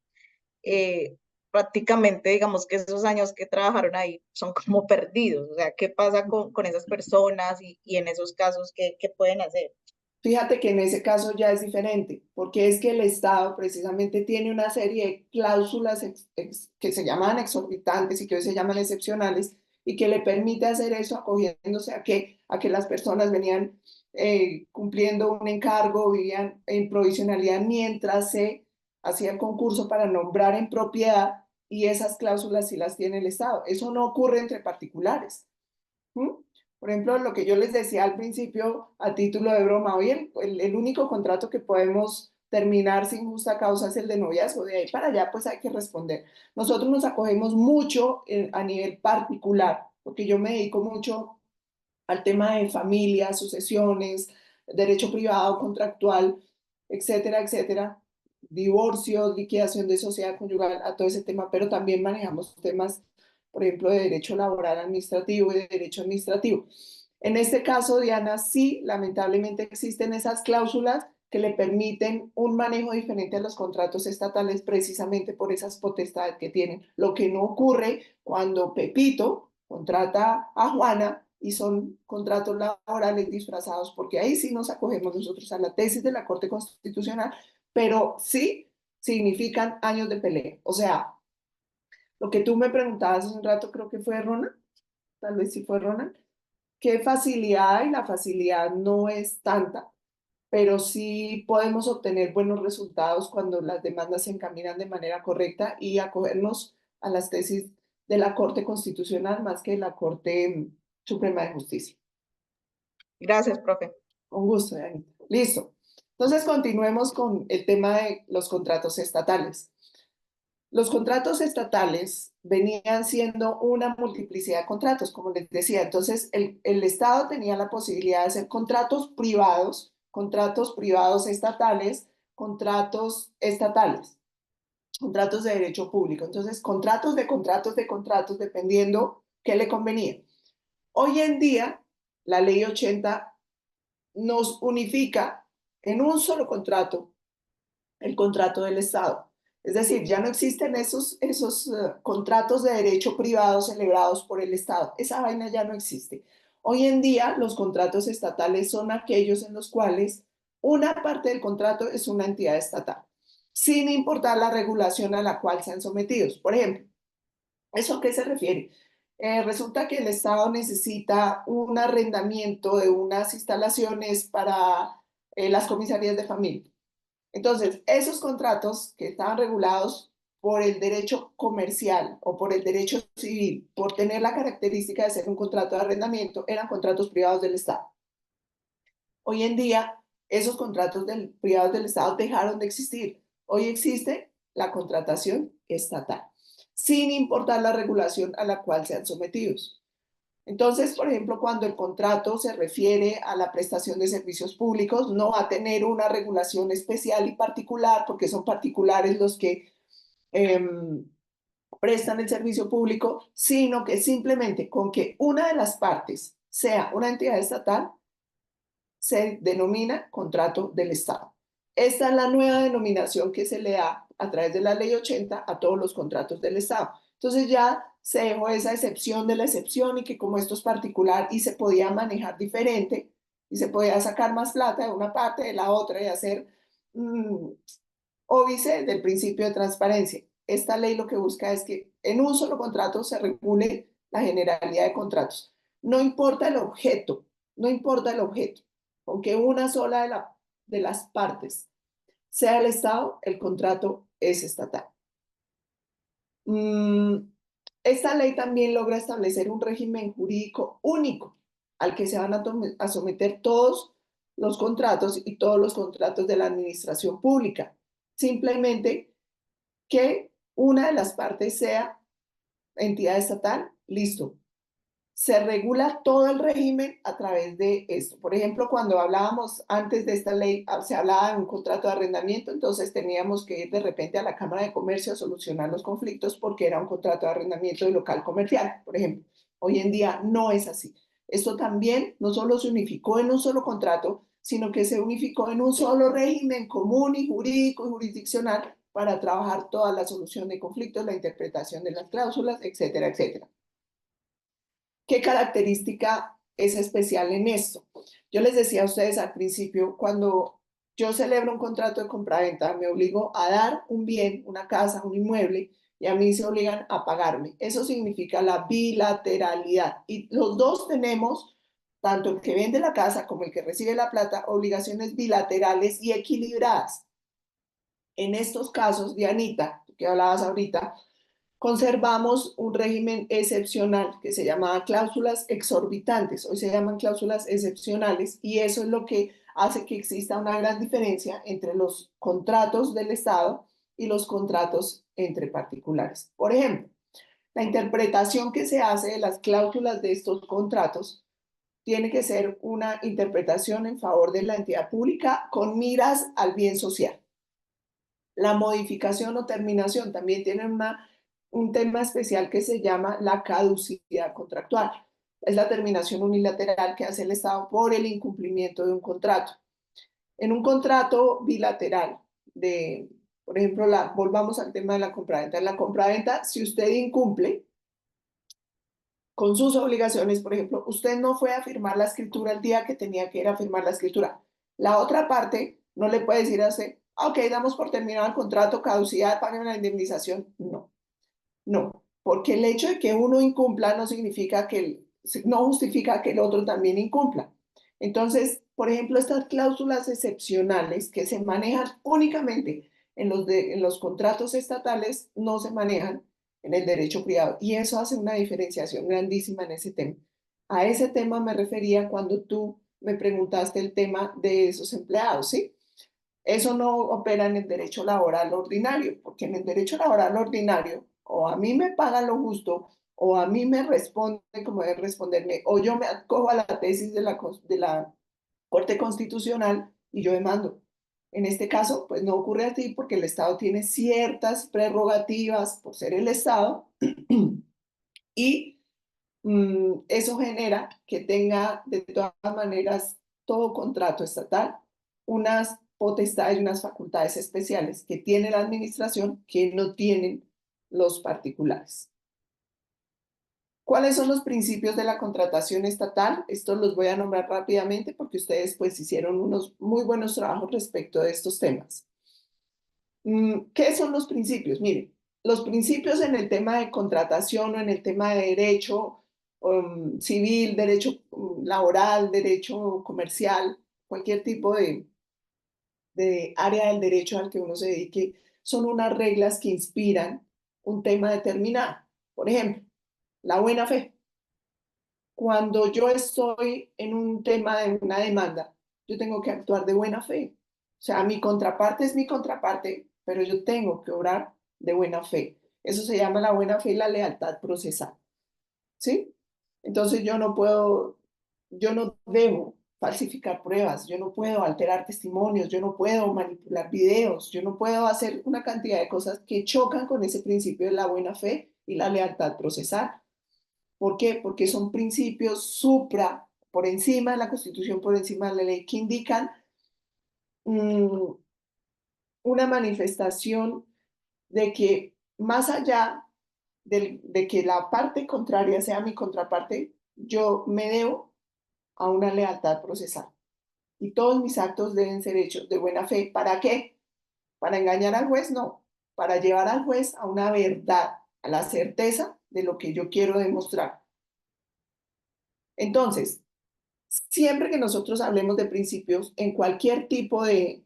Prácticamente, digamos que esos años que trabajaron ahí son como perdidos. O sea, ¿qué pasa con esas personas y en esos casos, qué pueden hacer? Fíjate que en ese caso ya es diferente, porque es que el Estado precisamente tiene una serie de cláusulas que se llaman exorbitantes y que hoy se llaman excepcionales, y que le permite hacer eso acogiéndose a que las personas venían cumpliendo un encargo, vivían en provisionalidad mientras se hacía el concurso para nombrar en propiedad, y esas cláusulas sí las tiene el Estado. Eso no ocurre entre particulares. ¿Mm? Por ejemplo, lo que yo les decía al principio, a título de broma, hoy el único contrato que podemos terminar sin justa causa es el de noviazgo. De ahí para allá, pues hay que responder. Nosotros nos acogemos mucho a nivel particular, porque yo me dedico mucho al tema de familia, sucesiones, derecho privado, contractual, etcétera, etcétera, divorcios, liquidación de sociedad conyugal, a todo ese tema, pero también manejamos temas, por ejemplo, de derecho laboral administrativo y de derecho administrativo. En este caso, Diana, sí, lamentablemente existen esas cláusulas que le permiten un manejo diferente a los contratos estatales precisamente por esas potestades que tienen. Lo que no ocurre cuando Pepito contrata a Juana y son contratos laborales disfrazados, porque ahí sí nos acogemos nosotros a la tesis de la Corte Constitucional, pero sí significan años de pelea. O sea, lo que tú me preguntabas hace un rato, creo que fue Ronald, tal vez sí fue Ronald, qué facilidad hay. La facilidad no es tanta, pero sí podemos obtener buenos resultados cuando las demandas se encaminan de manera correcta y acogernos a las tesis de la Corte Constitucional más que de la Corte Suprema de Justicia. Gracias, profe. Con gusto, Anita. Listo. Entonces continuemos con el tema de los contratos estatales. Los contratos estatales venían siendo una multiplicidad de contratos, como les decía. Entonces, el Estado tenía la posibilidad de hacer contratos privados contratos privados estatales, contratos estatales, contratos de derecho público. Entonces, contratos de contratos de contratos, dependiendo qué le convenía. Hoy en día, la ley 80 nos unifica en un solo contrato el contrato del Estado. Es decir, ya no existen esos contratos de derecho privado celebrados por el Estado. Esa vaina ya no existe. Hoy en día, los contratos estatales son aquellos en los cuales una parte del contrato es una entidad estatal, sin importar la regulación a la cual sean sometidos. Por ejemplo, ¿eso a qué se refiere? Resulta que el Estado necesita un arrendamiento de unas instalaciones para las comisarías de familia. Entonces, esos contratos que estaban regulados por el derecho comercial o por el derecho civil, por tener la característica de ser un contrato de arrendamiento, eran contratos privados del Estado. Hoy en día, esos contratos privados del Estado dejaron de existir. Hoy existe la contratación estatal, sin importar la regulación a la cual sean sometidos. Entonces, por ejemplo, cuando el contrato se refiere a la prestación de servicios públicos, no va a tener una regulación especial y particular, porque son particulares los que prestan el servicio público, sino que simplemente con que una de las partes sea una entidad estatal, se denomina contrato del Estado. Esta es la nueva denominación que se le da a través de la Ley 80 a todos los contratos del Estado. Entonces ya se dejó esa excepción de la excepción y que como esto es particular y se podía manejar diferente y se podía sacar más plata de una parte de la otra y hacer óbice del principio de transparencia. Esta ley lo que busca es que en un solo contrato se regule la generalidad de contratos. No importa el objeto, no importa el objeto. Aunque una sola de las partes sea el Estado, el contrato es estatal. Esta ley también logra establecer un régimen jurídico único al que se van a someter todos los contratos y todos los contratos de la administración pública. Simplemente que una de las partes sea entidad estatal, listo. Se regula todo el régimen a través de esto. Por ejemplo, cuando hablábamos antes de esta ley, se hablaba de un contrato de arrendamiento, entonces teníamos que ir de repente a la Cámara de Comercio a solucionar los conflictos porque era un contrato de arrendamiento de local comercial, por ejemplo. Hoy en día no es así. Esto también no solo se unificó en un solo contrato, sino que se unificó en un solo régimen común y jurídico y jurisdiccional para trabajar toda la solución de conflictos, la interpretación de las cláusulas, etcétera, etcétera. ¿Qué característica es especial en esto? Yo les decía a ustedes al principio, cuando yo celebro un contrato de compraventa, me obligo a dar un bien, una casa, un inmueble, y a mí se obligan a pagarme. Eso significa la bilateralidad. Y los dos tenemos, tanto el que vende la casa como el que recibe la plata, obligaciones bilaterales y equilibradas. En estos casos, Dianita, que hablabas ahorita, conservamos un régimen excepcional que se llamaba cláusulas exorbitantes. Hoy se llaman cláusulas excepcionales y eso es lo que hace que exista una gran diferencia entre los contratos del Estado y los contratos entre particulares. Por ejemplo, la interpretación que se hace de las cláusulas de estos contratos tiene que ser una interpretación en favor de la entidad pública con miras al bien social. La modificación o terminación también tiene un tema especial que se llama la caducidad contractual. Es la terminación unilateral que hace el Estado por el incumplimiento de un contrato. En un contrato bilateral, por ejemplo, volvamos al tema de la compraventa. En la compraventa, si usted incumple con sus obligaciones, por ejemplo, usted no fue a firmar la escritura el día que tenía que ir a firmar la escritura. La otra parte no le puede decir a usted, ok, damos por terminado el contrato, caducidad, págame la indemnización. No. No, porque el hecho de que uno incumpla no significa no justifica que el otro también incumpla. Entonces, por ejemplo, estas cláusulas excepcionales que se manejan únicamente en los contratos estatales no se manejan en el derecho privado y eso hace una diferenciación grandísima en ese tema. A ese tema me refería cuando tú me preguntaste el tema de esos empleados, ¿sí? Eso no opera en el derecho laboral ordinario, porque en el derecho laboral ordinario o a mí me pagan lo justo o a mí me responden como debe responderme o yo me acojo a la tesis de la Corte Constitucional y yo demando. En este caso, pues no ocurre así porque el Estado tiene ciertas prerrogativas por ser el Estado y eso genera que tenga de todas maneras todo contrato estatal unas potestades y unas facultades especiales que tiene la administración que no tienen los particulares. ¿Cuáles son los principios de la contratación estatal? Estos los voy a nombrar rápidamente porque ustedes pues hicieron unos muy buenos trabajos respecto de estos temas. ¿Qué son los principios? Miren, los principios en el tema de contratación o en el tema de derecho civil, derecho laboral, derecho comercial, cualquier tipo de área del derecho al que uno se dedique, son unas reglas que inspiran un tema determinado. Por ejemplo, la buena fe. Cuando yo estoy en un tema de una demanda, yo tengo que actuar de buena fe. O sea, mi contraparte es mi contraparte, pero yo tengo que obrar de buena fe. Eso se llama la buena fe y la lealtad procesal. ¿Sí? Entonces yo no debo falsificar pruebas, yo no puedo alterar testimonios, yo no puedo manipular videos, yo no puedo hacer una cantidad de cosas que chocan con ese principio de la buena fe y la lealtad procesal. ¿Por qué? Porque son principios supra, por encima de la Constitución, por encima de la ley, que indican mmm, una manifestación de que más allá de que la parte contraria sea mi contraparte, yo me debo a una lealtad procesal. Y todos mis actos deben ser hechos de buena fe. ¿Para qué? ¿Para engañar al juez? No. Para llevar al juez a una verdad, a la certeza de lo que yo quiero demostrar. Entonces, siempre que nosotros hablemos de principios en cualquier tipo de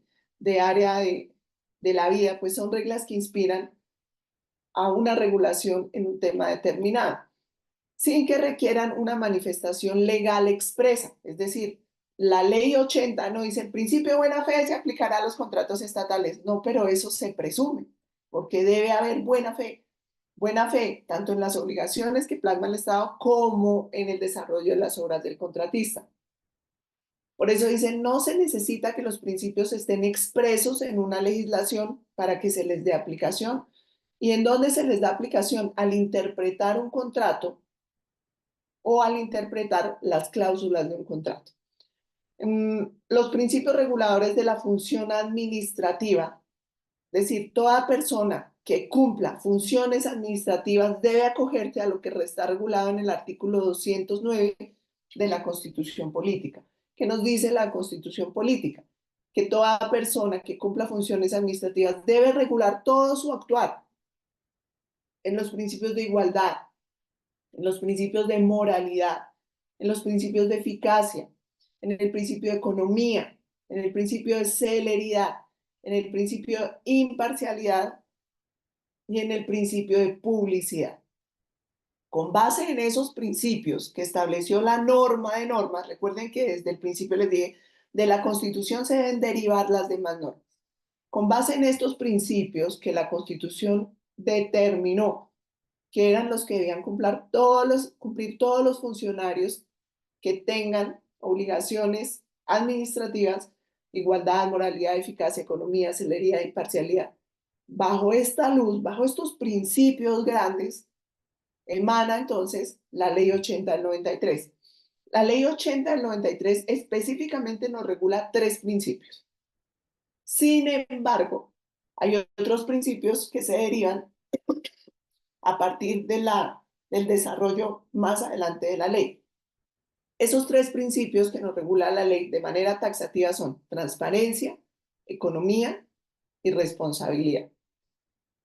área de la vida, pues son reglas que inspiran a una regulación en un tema determinado, sin que requieran una manifestación legal expresa. Es decir, la ley 80 no dice el principio de buena fe se aplicará a los contratos estatales. No, pero eso se presume, porque debe haber buena fe. Buena fe, tanto en las obligaciones que plasma el Estado como en el desarrollo de las obras del contratista. Por eso dicen, no se necesita que los principios estén expresos en una legislación para que se les dé aplicación. ¿Y en dónde se les da aplicación? Al interpretar un contrato o al interpretar las cláusulas de un contrato. Los principios reguladores de la función administrativa, es decir, toda persona que cumpla funciones administrativas debe acogerse a lo que está regulado en el artículo 209 de la Constitución Política. ¿Qué nos dice la Constitución Política? Que toda persona que cumpla funciones administrativas debe regular todo su actuar en los principios de igualdad, en los principios de moralidad, en los principios de eficacia, en el principio de economía, en el principio de celeridad, en el principio de imparcialidad y en el principio de publicidad. Con base en esos principios que estableció la norma de normas, recuerden que desde el principio les dije, de la Constitución se deben derivar las demás normas. Con base en estos principios que la Constitución determinó que eran los que debían cumplir todos los funcionarios que tengan obligaciones administrativas, igualdad, moralidad, eficacia, economía, celeridad y parcialidad. Bajo esta luz, bajo estos principios grandes, emana entonces la Ley 80 del 93. La Ley 80 del 93 específicamente nos regula 3 principios. Sin embargo, hay otros principios que se derivan a partir del desarrollo más adelante de la ley. Esos 3 principios que nos regula la ley de manera taxativa son transparencia, economía y responsabilidad.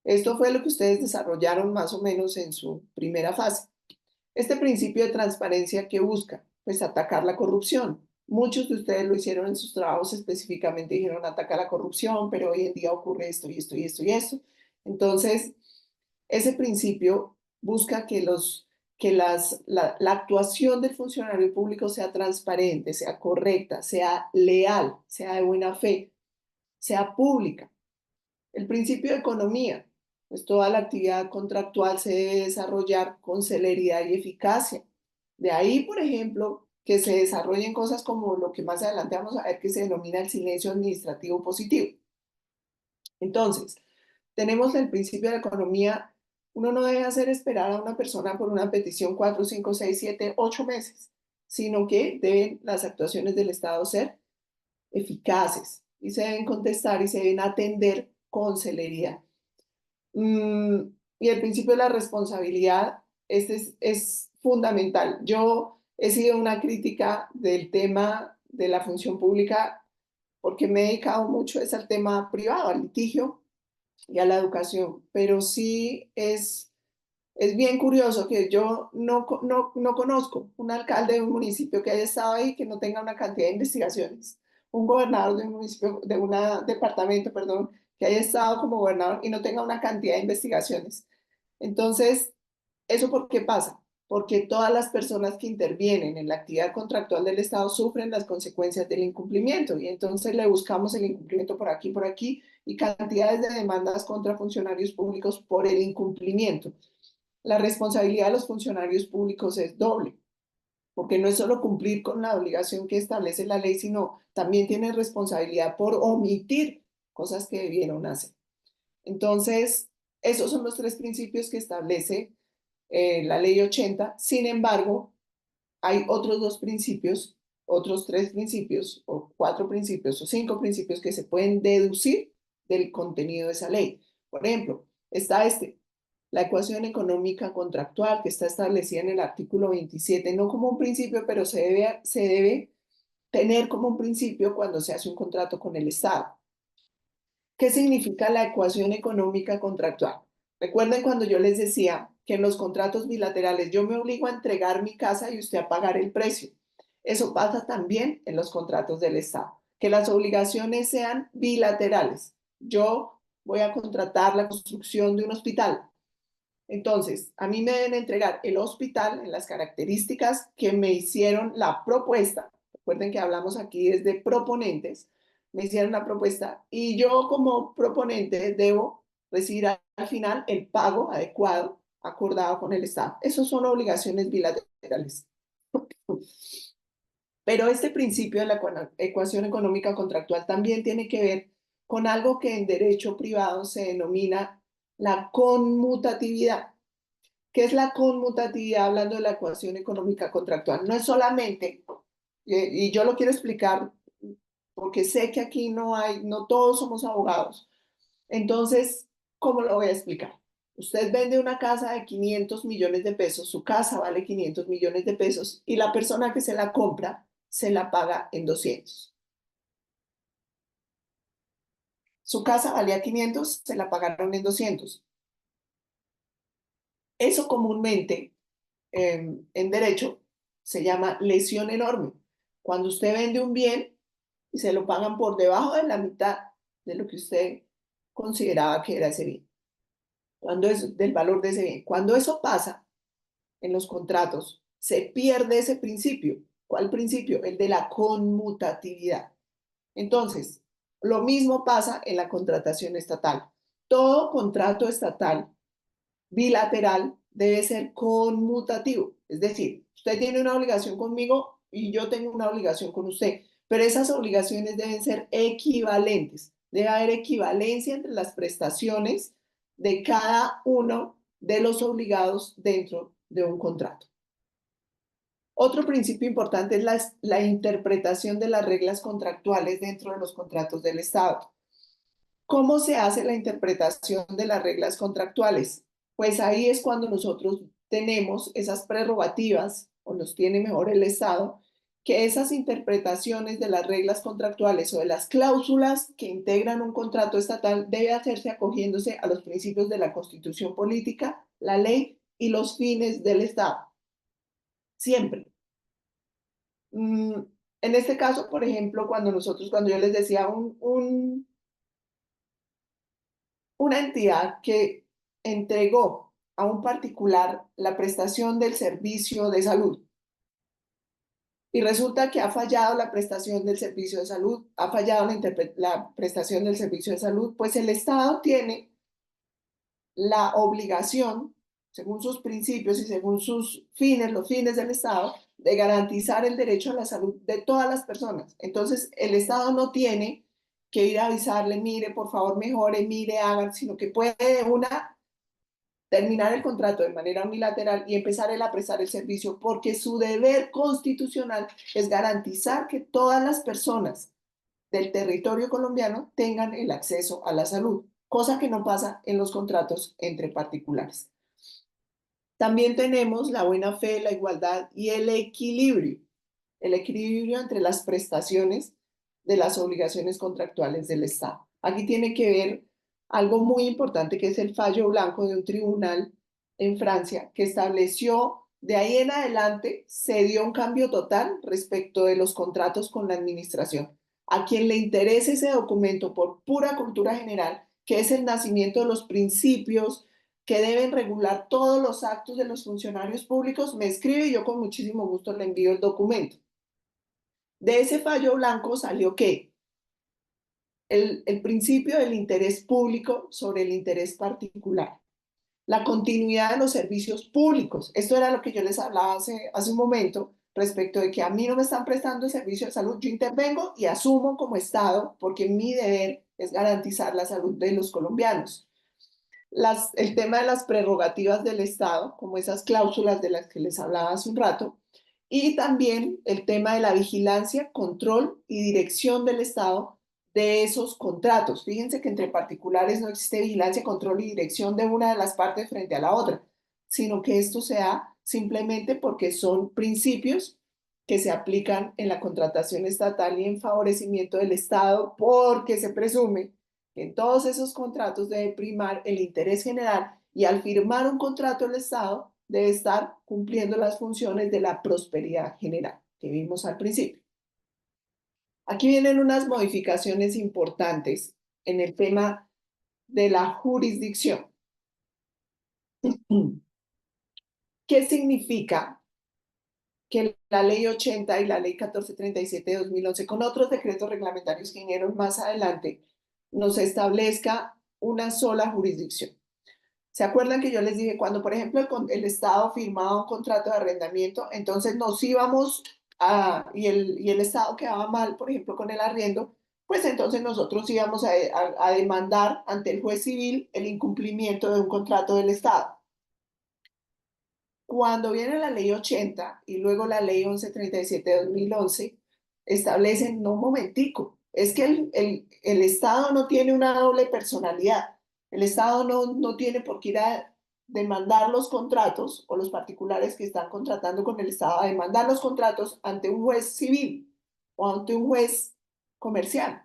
Esto fue lo que ustedes desarrollaron más o menos en su primera fase. Este principio de transparencia, ¿qué busca? Pues atacar la corrupción. Muchos de ustedes lo hicieron en sus trabajos específicamente, dijeron atacar la corrupción, pero hoy en día ocurre esto y esto y esto y esto. Entonces, ese principio busca que la actuación del funcionario público sea transparente, sea correcta, sea leal, sea de buena fe, sea pública. El principio de economía, pues toda la actividad contractual se debe desarrollar con celeridad y eficacia. De ahí, por ejemplo, que se desarrollen cosas como lo que más adelante vamos a ver que se denomina el silencio administrativo positivo. Entonces, tenemos el principio de la economía. Uno no debe hacer esperar a una persona por una petición 4, 5, 6, 7, 8 meses, sino que deben las actuaciones del Estado ser eficaces y se deben contestar y se deben atender con celeridad. Y el principio de la responsabilidad, es fundamental. Yo he sido una crítica del tema de la función pública porque me he dedicado mucho al tema privado, al litigio y a la educación, pero sí es bien curioso que yo no conozco un alcalde de un municipio que haya estado ahí que no tenga una cantidad de investigaciones, un gobernador de un municipio, de un departamento, perdón, que haya estado como gobernador y no tenga una cantidad de investigaciones. Entonces, ¿eso por qué pasa? Porque todas las personas que intervienen en la actividad contractual del Estado sufren las consecuencias del incumplimiento y entonces le buscamos el incumplimiento por aquí y cantidades de demandas contra funcionarios públicos por el incumplimiento. La responsabilidad de los funcionarios públicos es doble, porque no es solo cumplir con la obligación que establece la ley, sino también tienen responsabilidad por omitir cosas que debieron hacer. Entonces, esos son los tres principios que establece la ley 80. Sin embargo, hay otros dos principios, otros tres principios, o cuatro principios, o cinco principios que se pueden deducir del contenido de esa ley. Por ejemplo, está la ecuación económica contractual que está establecida en el artículo 27, no como un principio, pero se debe tener como un principio cuando se hace un contrato con el Estado. ¿Qué significa la ecuación económica contractual? Recuerden cuando yo les decía que en los contratos bilaterales yo me obligo a entregar mi casa y usted a pagar el precio. Eso pasa también en los contratos del Estado, que las obligaciones sean bilaterales. Yo voy a contratar la construcción de un hospital. Entonces, a mí me deben entregar el hospital en las características que me hicieron la propuesta. Recuerden que hablamos aquí desde proponentes. Me hicieron la propuesta y yo como proponente debo recibir al final el pago adecuado acordado con el Estado. Esas son obligaciones bilaterales. Pero este principio de la ecuación económica contractual también tiene que ver con algo que en derecho privado se denomina la conmutatividad. ¿Qué es la conmutatividad hablando de la ecuación económica contractual? No es solamente, y yo lo quiero explicar porque sé que aquí no todos somos abogados. Entonces, ¿cómo lo voy a explicar? Usted vende una casa de 500 millones de pesos, su casa vale 500 millones de pesos y la persona que se la compra se la paga en 200. Su casa valía 500, se la pagaron en 200. Eso comúnmente en derecho se llama lesión enorme. Cuando usted vende un bien y se lo pagan por debajo de la mitad de lo que usted consideraba que era ese bien, del valor de ese bien. Cuando eso pasa en los contratos, se pierde ese principio. ¿Cuál principio? El de la conmutatividad. Entonces, lo mismo pasa en la contratación estatal. Todo contrato estatal bilateral debe ser conmutativo. Es decir, usted tiene una obligación conmigo y yo tengo una obligación con usted, pero esas obligaciones deben ser equivalentes. Debe haber equivalencia entre las prestaciones de cada uno de los obligados dentro de un contrato. Otro principio importante es la interpretación de las reglas contractuales dentro de los contratos del Estado. ¿Cómo se hace la interpretación de las reglas contractuales? Pues ahí es cuando nosotros tenemos esas prerrogativas, o nos tiene mejor el Estado, que esas interpretaciones de las reglas contractuales o de las cláusulas que integran un contrato estatal debe hacerse acogiéndose a los principios de la Constitución política, la ley y los fines del Estado. Siempre. En este caso, por ejemplo, cuando yo les decía una entidad que entregó a un particular la prestación del servicio de salud y resulta que ha fallado la prestación del servicio de salud, ha fallado la prestación del servicio de salud, pues el Estado tiene la obligación, según sus principios y según sus fines, los fines del Estado, de garantizar el derecho a la salud de todas las personas. Entonces, el Estado no tiene que ir a avisarle, mire, por favor, mejore, mire, hagan, sino que puede terminar el contrato de manera unilateral y empezar él a prestar el servicio, porque su deber constitucional es garantizar que todas las personas del territorio colombiano tengan el acceso a la salud, cosa que no pasa en los contratos entre particulares. También tenemos la buena fe, la igualdad y el equilibrio entre las prestaciones de las obligaciones contractuales del Estado. Aquí tiene que ver algo muy importante, que es el fallo blanco de un tribunal en Francia que estableció, de ahí en adelante se dio un cambio total respecto de los contratos con la administración. A quien le interese ese documento por pura cultura general, que es el nacimiento de los principios que deben regular todos los actos de los funcionarios públicos, me escribe y yo con muchísimo gusto le envío el documento. De ese fallo blanco salió que el principio del interés público sobre el interés particular, la continuidad de los servicios públicos. Esto era lo que yo les hablaba hace un momento respecto de que a mí no me están prestando el servicio de salud, yo intervengo y asumo como Estado, porque mi deber es garantizar la salud de los colombianos. El tema de las prerrogativas del Estado, como esas cláusulas de las que les hablaba hace un rato, y también el tema de la vigilancia, control y dirección del Estado de esos contratos. Fíjense que entre particulares no existe vigilancia, control y dirección de una de las partes frente a la otra, sino que esto se da simplemente porque son principios que se aplican en la contratación estatal y en favorecimiento del Estado, porque se presume que en todos esos contratos debe primar el interés general, y al firmar un contrato el Estado debe estar cumpliendo las funciones de la prosperidad general que vimos al principio. Aquí vienen unas modificaciones importantes en el tema de la jurisdicción. ¿Qué significa que la Ley 80 y la Ley 1437 de 2011, con otros decretos reglamentarios que vinieron más adelante, nos establezca una sola jurisdicción? ¿Se acuerdan que yo les dije, cuando por ejemplo el Estado firmaba un contrato de arrendamiento, entonces nos íbamos y el Estado quedaba mal, por ejemplo, con el arriendo, pues entonces nosotros íbamos a demandar ante el juez civil el incumplimiento de un contrato del Estado? Cuando viene la Ley 80 y luego la Ley 1137 de 2011, establecen, no, un momentico, es que el Estado no tiene una doble personalidad. El Estado no tiene por qué ir a demandar los contratos, o los particulares que están contratando con el Estado, a demandar los contratos ante un juez civil o ante un juez comercial.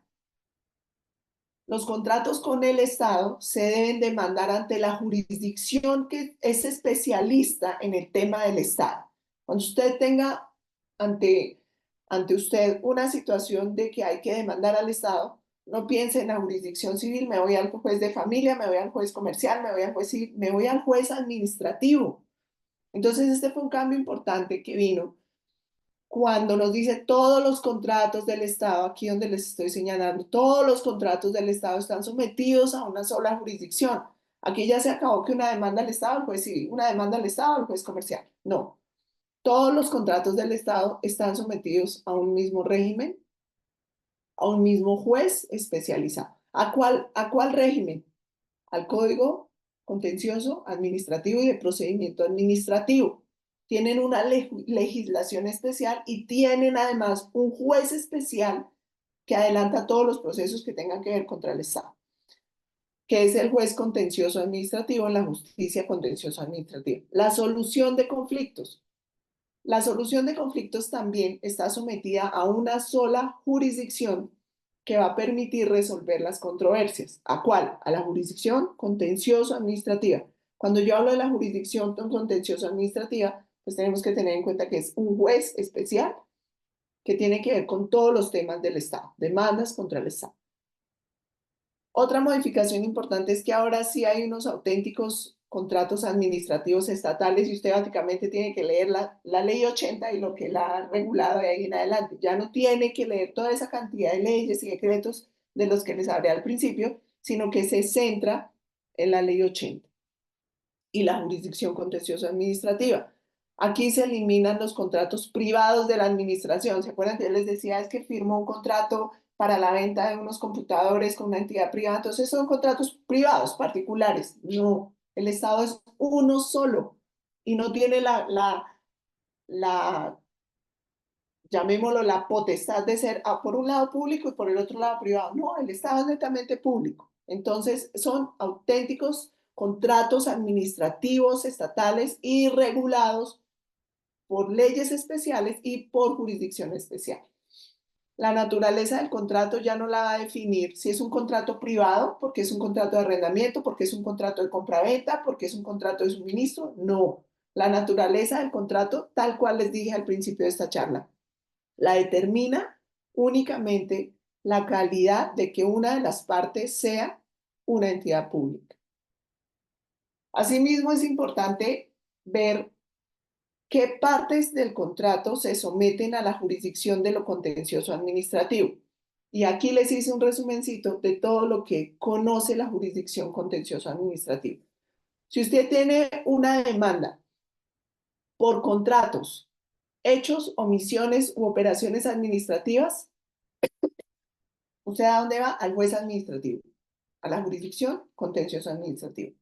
Los contratos con el Estado se deben demandar ante la jurisdicción que es especialista en el tema del Estado. Cuando usted tenga ante usted una situación de que hay que demandar al Estado, no piense en la jurisdicción civil, me voy al juez de familia, me voy al juez comercial, me voy al juez civil, me voy al juez administrativo. Entonces, este fue un cambio importante que vino cuando nos dice todos los contratos del Estado, aquí donde les estoy señalando, todos los contratos del Estado están sometidos a una sola jurisdicción. Aquí ya se acabó que una demanda al Estado, al juez civil, una demanda al Estado, al juez comercial. No, todos los contratos del Estado están sometidos a un mismo régimen, a un mismo juez especializado. ¿A cuál régimen? Al Código Contencioso Administrativo y de Procedimiento Administrativo. Tienen una legislación especial y tienen además un juez especial que adelanta todos los procesos que tengan que ver contra el Estado, que es el juez contencioso administrativo en la justicia contencioso administrativa. La solución de conflictos. La solución de conflictos también está sometida a una sola jurisdicción que va a permitir resolver las controversias. ¿A cuál? A la jurisdicción contencioso administrativa. Cuando yo hablo de la jurisdicción contencioso administrativa, pues tenemos que tener en cuenta que es un juez especial que tiene que ver con todos los temas del Estado, demandas contra el Estado. Otra modificación importante es que ahora sí hay unos auténticos contratos administrativos estatales, y usted básicamente tiene que leer la Ley 80 y lo que la ha regulado de ahí en adelante. Ya no tiene que leer toda esa cantidad de leyes y decretos de los que les hablé al principio, sino que se centra en la Ley 80 y la jurisdicción contencioso administrativa. Aquí se eliminan los contratos privados de la administración. ¿Se acuerdan que yo les decía? Es que firmó un contrato para la venta de unos computadores con una entidad privada. Entonces son contratos privados, particulares. No, el Estado es uno solo y no tiene la llamémoslo, la potestad de ser por un lado público y por el otro lado privado. No, el Estado es netamente público. Entonces, son auténticos contratos administrativos estatales y regulados por leyes especiales y por jurisdicción especial. La naturaleza del contrato ya no la va a definir si es un contrato privado, porque es un contrato de arrendamiento, porque es un contrato de compraventa, porque es un contrato de suministro. No, la naturaleza del contrato, tal cual les dije al principio de esta charla, la determina únicamente la calidad de que una de las partes sea una entidad pública. Asimismo, es importante ver qué partes del contrato se someten a la jurisdicción de lo contencioso administrativo. Y aquí les hice un resumencito de todo lo que conoce la jurisdicción contencioso administrativo. Si usted tiene una demanda por contratos, hechos, omisiones u operaciones administrativas, ¿usted a dónde va? Al juez administrativo, a la jurisdicción contencioso administrativo.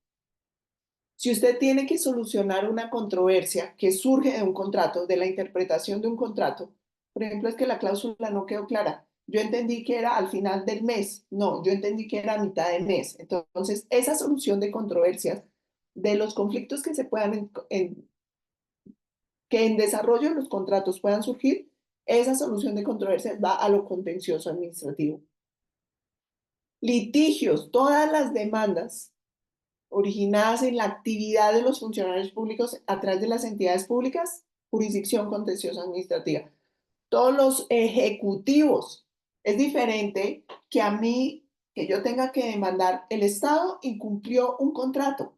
Si usted tiene que solucionar una controversia que surge de un contrato, de la interpretación de un contrato, por ejemplo, es que la cláusula no quedó clara. Yo entendí que era al final del mes. No, yo entendí que era a mitad de mes. Entonces, esa solución de controversias, de los conflictos que se puedan, que en desarrollo de los contratos puedan surgir, esa solución de controversias va a lo contencioso administrativo. Litigios, todas las demandas originadas en la actividad de los funcionarios públicos a través de las entidades públicas, jurisdicción contenciosa administrativa. Todos los ejecutivos, es diferente que a mí, que yo tenga que demandar, el Estado incumplió un contrato,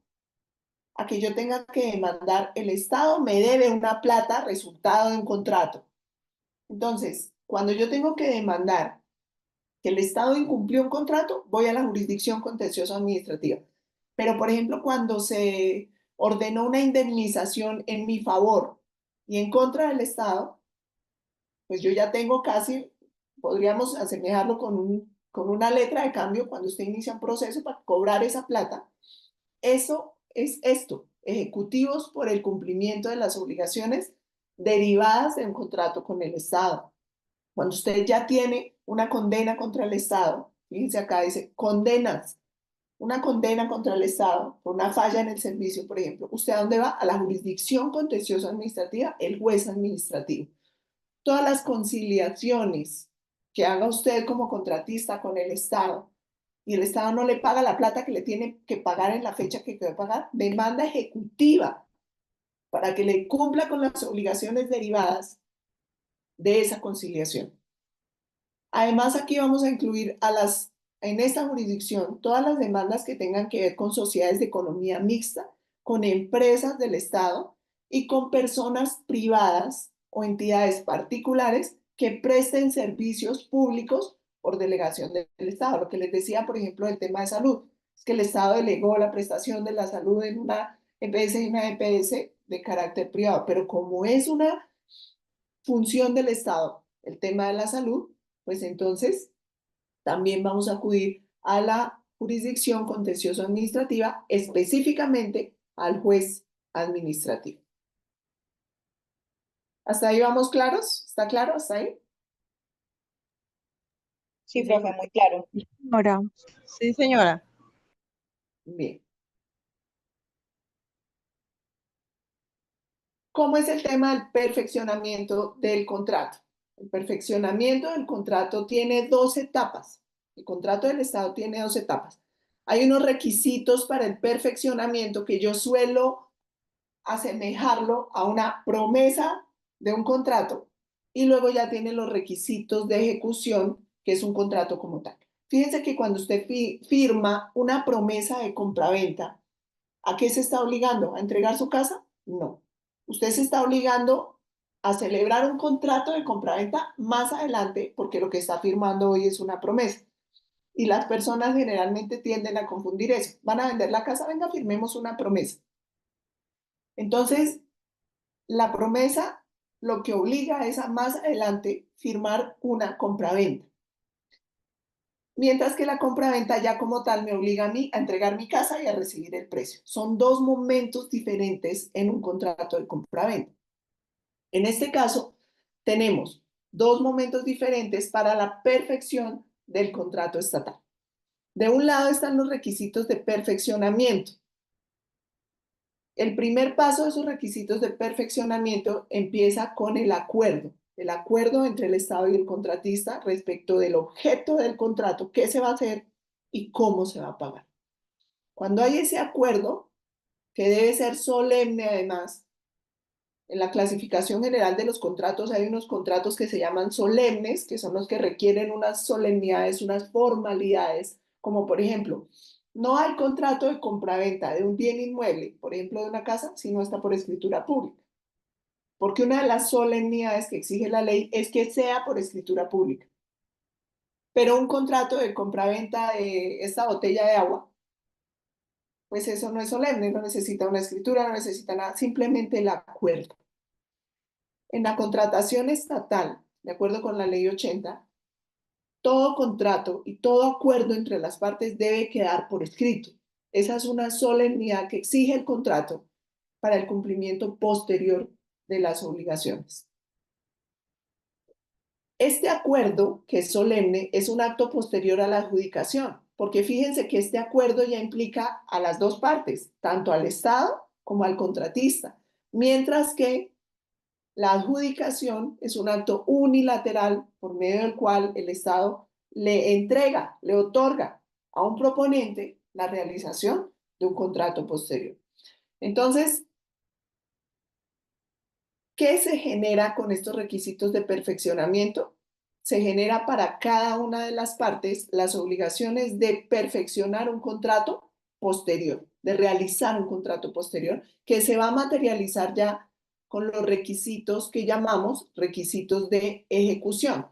a que yo tenga que demandar, el Estado me debe una plata resultado de un contrato. Entonces, cuando yo tengo que demandar que el Estado incumplió un contrato, voy a la jurisdicción contenciosa administrativa. Pero, por ejemplo, cuando se ordenó una indemnización en mi favor y en contra del Estado, pues yo ya tengo casi, podríamos asemejarlo con una letra de cambio cuando usted inicia un proceso para cobrar esa plata. Eso es esto, ejecutivos por el cumplimiento de las obligaciones derivadas de un contrato con el Estado. Cuando usted ya tiene una condena contra el Estado, fíjense acá, dice condenas, una condena contra el Estado por una falla en el servicio, por ejemplo, ¿usted a dónde va? A la jurisdicción contenciosa administrativa, el juez administrativo. Todas las conciliaciones que haga usted como contratista con el Estado y el Estado no le paga la plata que le tiene que pagar en la fecha que debe pagar, demanda ejecutiva para que le cumpla con las obligaciones derivadas de esa conciliación. Además, aquí vamos a incluir en esta jurisdicción todas las demandas que tengan que ver con sociedades de economía mixta, con empresas del Estado y con personas privadas o entidades particulares que presten servicios públicos por delegación del Estado. Lo que les decía, por ejemplo, del tema de salud, es que el Estado delegó la prestación de la salud en una EPS y una EPS de carácter privado, pero como es una función del Estado el tema de la salud, pues entonces también vamos a acudir a la jurisdicción contencioso administrativa, específicamente al juez administrativo. ¿Hasta ahí vamos claros? ¿Está claro hasta ahí? Sí, profe, muy claro. Señora. Sí, señora. Bien. ¿Cómo es el tema del perfeccionamiento del contrato? El perfeccionamiento del contrato tiene dos etapas. El contrato del Estado tiene dos etapas. Hay unos requisitos para el perfeccionamiento que yo suelo asemejarlo a una promesa de un contrato y luego ya tiene los requisitos de ejecución, que es un contrato como tal. Fíjense que cuando usted firma una promesa de compraventa, ¿a qué se está obligando? ¿A entregar su casa? No. Usted se está obligando a celebrar un contrato de compraventa más adelante porque lo que está firmando hoy es una promesa. Y las personas generalmente tienden a confundir eso. Van a vender la casa, venga, firmemos una promesa. Entonces, La promesa lo que obliga es a más adelante firmar una compraventa. Mientras que la compraventa ya como tal me obliga a mí a entregar mi casa y a recibir el precio. Son dos momentos diferentes en un contrato de compraventa. En este caso, tenemos dos momentos diferentes para la perfección del contrato estatal. De un lado están los requisitos de perfeccionamiento. El primer paso de esos requisitos de perfeccionamiento empieza con el acuerdo entre el Estado y el contratista respecto del objeto del contrato, qué se va a hacer y cómo se va a pagar. Cuando hay ese acuerdo, que debe ser solemne además, en la clasificación general de los contratos hay unos contratos que se llaman solemnes, que son los que requieren unas solemnidades, unas formalidades, como por ejemplo, no hay contrato de compraventa de un bien inmueble, por ejemplo de una casa, si no está por escritura pública. Porque una de las solemnidades que exige la ley es que sea por escritura pública. Pero un contrato de compraventa de esta botella de agua, pues eso no es solemne, no necesita una escritura, no necesita nada, simplemente el acuerdo. En la contratación estatal, de acuerdo con la ley 80, todo contrato y todo acuerdo entre las partes debe quedar por escrito. Esa es una solemnidad que exige el contrato para el cumplimiento posterior de las obligaciones. Este acuerdo, que es solemne, es un acto posterior a la adjudicación, porque fíjense que este acuerdo ya implica a las dos partes, tanto al Estado como al contratista, mientras que la adjudicación es un acto unilateral por medio del cual el Estado le entrega, le otorga a un proponente la realización de un contrato posterior. Entonces, ¿qué se genera con estos requisitos de perfeccionamiento? Se genera para cada una de las partes las obligaciones de perfeccionar un contrato posterior, de realizar un contrato posterior, que se va a materializar ya con los requisitos que llamamos requisitos de ejecución.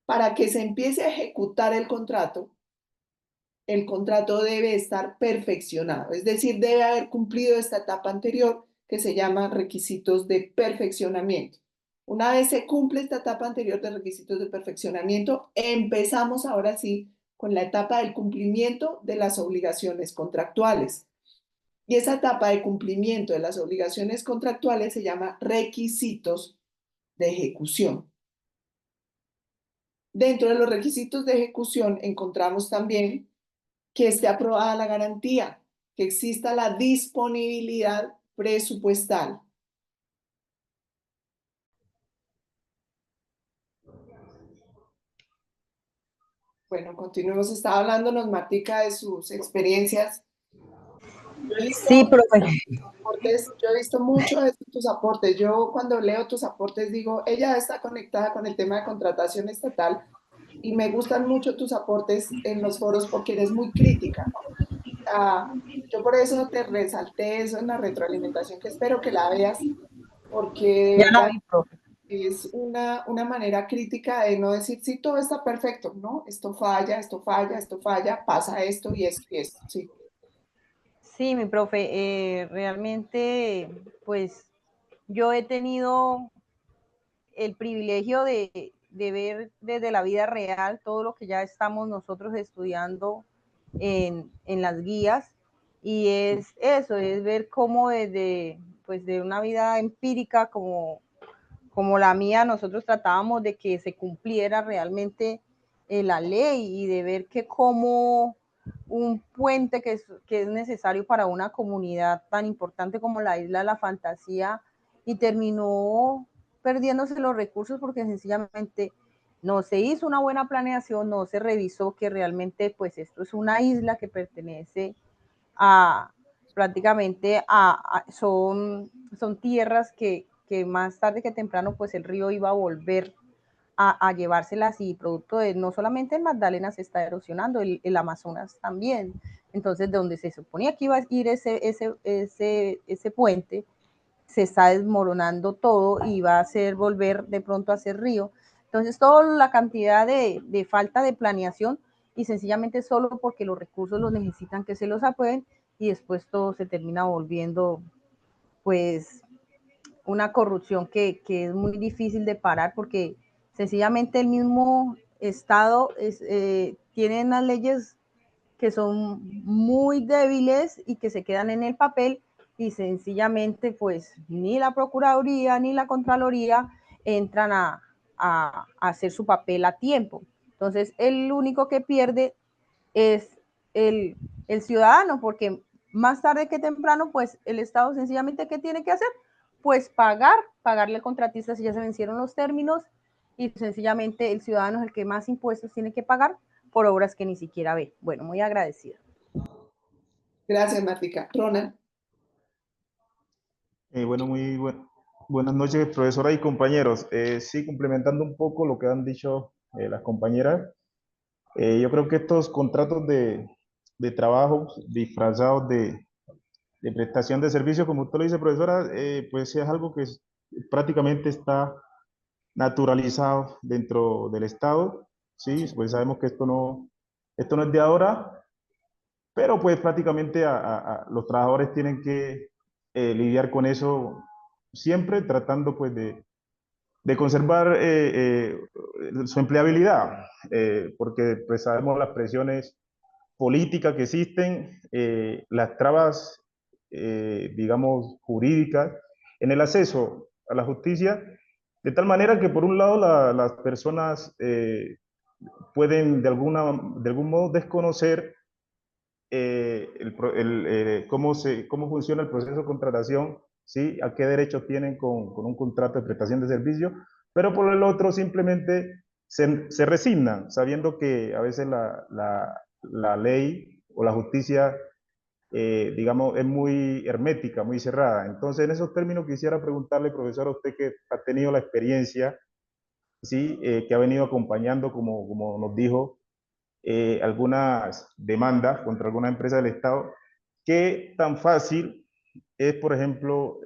Para que se empiece a ejecutar el contrato debe estar perfeccionado, es decir, debe haber cumplido esta etapa anterior que se llama requisitos de perfeccionamiento. Una vez se cumple esta etapa anterior de requisitos de perfeccionamiento, empezamos ahora sí con la etapa del cumplimiento de las obligaciones contractuales. Y esa etapa de cumplimiento de las obligaciones contractuales se llama requisitos de ejecución. Dentro de los requisitos de ejecución encontramos también que esté aprobada la garantía, que exista la disponibilidad presupuestal. Bueno, continuemos. Estaba hablándonos Martica de sus experiencias. Sí, profe. Yo he visto mucho de tus aportes. Yo cuando leo tus aportes digo, ella está conectada con el tema de contratación estatal y me gustan mucho tus aportes en los foros porque eres muy crítica, ¿no? Yo por eso te resalté eso en la retroalimentación, que espero que la veas, porque de Ya la verdad vi, profe. es una manera crítica de no decir, sí, todo está perfecto, ¿no? Esto falla, esto falla, esto falla, pasa esto y esto, sí. Sí, mi profe, realmente, pues yo he tenido el privilegio de ver desde la vida real todo lo que ya estamos nosotros estudiando en las guías, y es eso, es ver cómo desde pues de una vida empírica como la mía, nosotros tratábamos de que se cumpliera realmente la ley, y de ver que como un puente que es necesario para una comunidad tan importante como la Isla de la Fantasía, y terminó perdiéndose los recursos porque sencillamente no se hizo una buena planeación, no se revisó que realmente pues esto es una isla que pertenece a prácticamente son tierras que más tarde que temprano pues el río iba a volver a llevárselas, y producto de no solamente el Magdalena se está erosionando, el Amazonas también. Entonces, donde se suponía que iba a ir ese puente, se está desmoronando todo y va a hacer volver de pronto a ser río. Entonces, toda la cantidad de falta de planeación, y sencillamente solo porque los recursos los necesitan que se los aprueben, y después todo se termina volviendo pues una corrupción que es muy difícil de parar porque sencillamente el mismo Estado tiene unas leyes que son muy débiles y que se quedan en el papel y sencillamente pues ni la Procuraduría ni la Contraloría entran a hacer su papel a tiempo. Entonces el único que pierde es el ciudadano, porque más tarde que temprano, pues el Estado sencillamente, ¿qué tiene que hacer? Pues pagarle al contratista si ya se vencieron los términos y sencillamente el ciudadano es el que más impuestos tiene que pagar por obras que ni siquiera ve. Bueno, muy agradecida. Gracias, Martica. Ronald. Bueno, buenas noches, profesora y compañeros. Sí, complementando un poco lo que han dicho las compañeras, yo creo que estos contratos de trabajo disfrazados de prestación de servicio, como usted lo dice, profesora, pues es algo que prácticamente está naturalizado dentro del Estado. Sí, pues sabemos que esto no es de ahora, pero pues prácticamente los trabajadores tienen que lidiar con eso siempre tratando pues de conservar su empleabilidad, porque pues sabemos las presiones políticas que existen, las trabas, digamos, jurídicas en el acceso a la justicia, de tal manera que por un lado las personas pueden de algún modo desconocer cómo funciona el proceso de contratación, ¿sí? A qué derechos tienen con un contrato de prestación de servicio, pero por el otro simplemente se resignan, sabiendo que a veces la ley o la justicia, digamos, es muy hermética, muy cerrada. Entonces, en esos términos quisiera preguntarle, profesor, a usted que ha tenido la experiencia, ¿sí? Que ha venido acompañando, como nos dijo, algunas demandas contra alguna empresa del Estado, ¿qué tan fácil es, por ejemplo,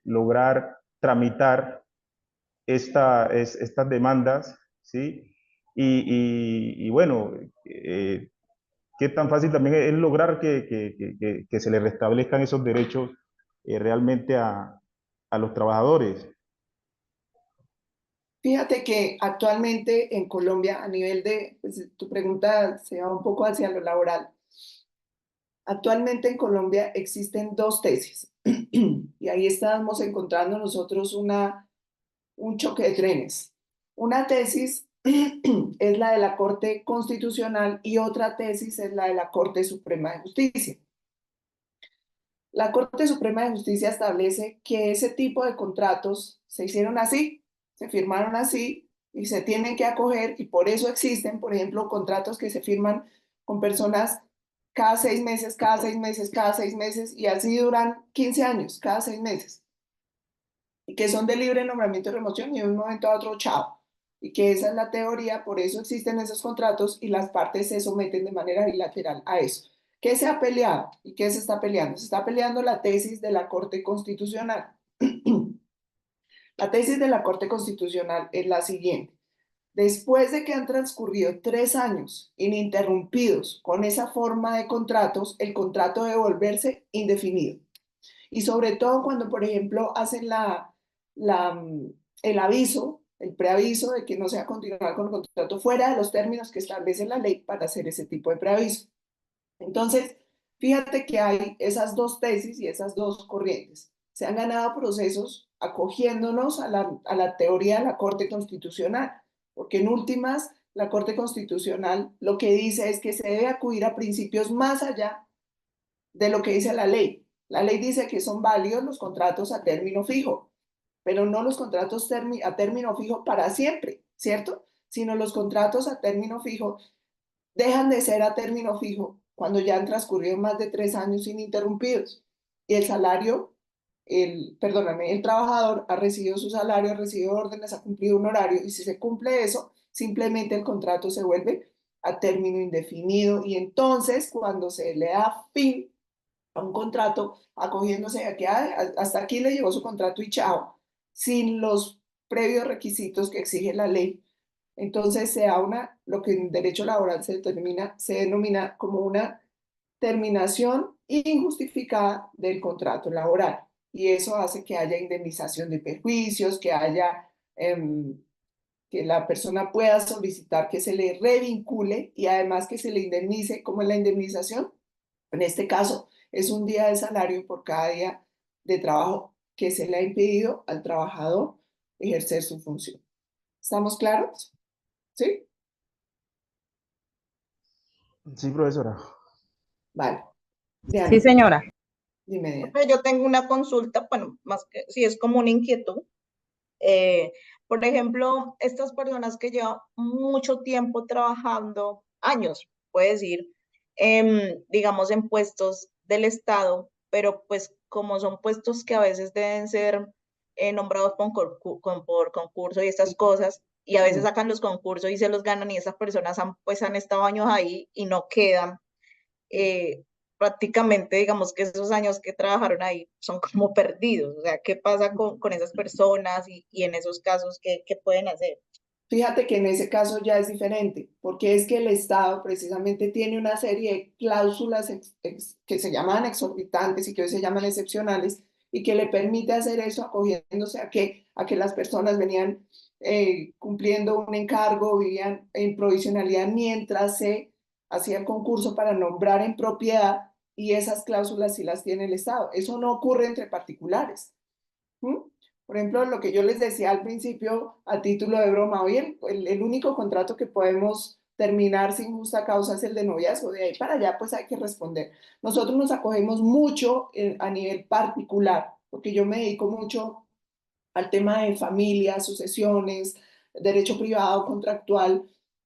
lograr tramitar estas demandas? ¿Sí? Y bueno, ¿qué tan fácil también es lograr que se le restablezcan esos derechos realmente a los trabajadores? Fíjate que actualmente en Colombia, a nivel de, pues, tu pregunta se va un poco hacia lo laboral. Actualmente en Colombia existen dos tesis y ahí estamos encontrando nosotros un choque de trenes. Una tesis es la de la Corte Constitucional y otra tesis es la de la Corte Suprema de Justicia. La Corte Suprema de Justicia establece que ese tipo de contratos se hicieron así, se firmaron así y se tienen que acoger y por eso existen, por ejemplo, contratos que se firman con personas cada 6 meses, cada 6 meses, cada 6 meses y así duran 15 años, cada 6 meses. Y que son de libre nombramiento y remoción y de un momento a otro, chao. Y que esa es la teoría, por eso existen esos contratos y las partes se someten de manera bilateral a eso. ¿Qué se ha peleado y qué se está peleando? Se está peleando la tesis de la Corte Constitucional. La tesis de la Corte Constitucional es la siguiente. Después de que han transcurrido 3 años ininterrumpidos con esa forma de contratos, el contrato debe volverse indefinido. Y sobre todo cuando, por ejemplo, hacen la, el aviso, el preaviso de que no se va a continuar con el contrato fuera de los términos que establece la ley para hacer ese tipo de preaviso. Entonces, fíjate que hay esas dos tesis y esas dos corrientes. Se han ganado procesos acogiéndonos a la teoría de la Corte Constitucional, porque en últimas, la Corte Constitucional lo que dice es que se debe acudir a principios más allá de lo que dice la ley. La ley dice que son válidos los contratos a término fijo, pero no los contratos a término fijo para siempre, ¿cierto? Sino los contratos a término fijo dejan de ser a término fijo cuando ya han transcurrido más de 3 años ininterrumpidos. Y el salario, perdóname, el trabajador ha recibido su salario, ha recibido órdenes, ha cumplido un horario, y si se cumple eso, simplemente el contrato se vuelve a término indefinido. Y entonces, cuando se le da fin a un contrato, acogiéndose a que hasta aquí le llegó su contrato y chao, sin los previos requisitos que exige la ley, entonces se da lo que en derecho laboral se denomina como una terminación injustificada del contrato laboral. y eso hace que haya indemnización de perjuicios, que haya, que la persona pueda solicitar que se le revincule y además que se le indemnice. ¿Cómo es la indemnización? En este caso, es un día de salario por cada día de trabajo que se le ha impedido al trabajador ejercer su función. ¿Estamos claros? ¿Sí? Sí, profesora. Vale. Sí, Diana, señora. dime, Diana. Pero yo tengo una consulta, bueno, más que si es como una inquietud. Por ejemplo, estas personas que llevan mucho tiempo trabajando, años, puede decir, digamos, en puestos del Estado, pero pues como son puestos que a veces deben ser nombrados por concurso y estas cosas, y a veces sacan los concursos y se los ganan y esas personas pues han estado años ahí y no quedan. Prácticamente, digamos que esos años que trabajaron ahí son como perdidos. O sea, ¿qué pasa con esas personas y en esos casos, qué pueden hacer? Fíjate que en ese caso ya es diferente, porque es que el Estado precisamente tiene una serie de cláusulas que se llaman exorbitantes y que hoy se llaman excepcionales, y que le permite hacer eso acogiéndose a que las personas venían cumpliendo un encargo, vivían en provisionalidad mientras se hacía el concurso para nombrar en propiedad, y esas cláusulas sí las tiene el Estado. Eso no ocurre entre particulares. ¿Mm? Por ejemplo, lo que yo les decía al principio, a título de broma, hoy el único contrato que podemos terminar sin justa causa es el de noviazgo. De ahí para allá, pues hay que responder. Nosotros nos acogemos mucho a nivel particular, porque yo me dedico mucho al tema de familia, sucesiones, derecho privado, contractual,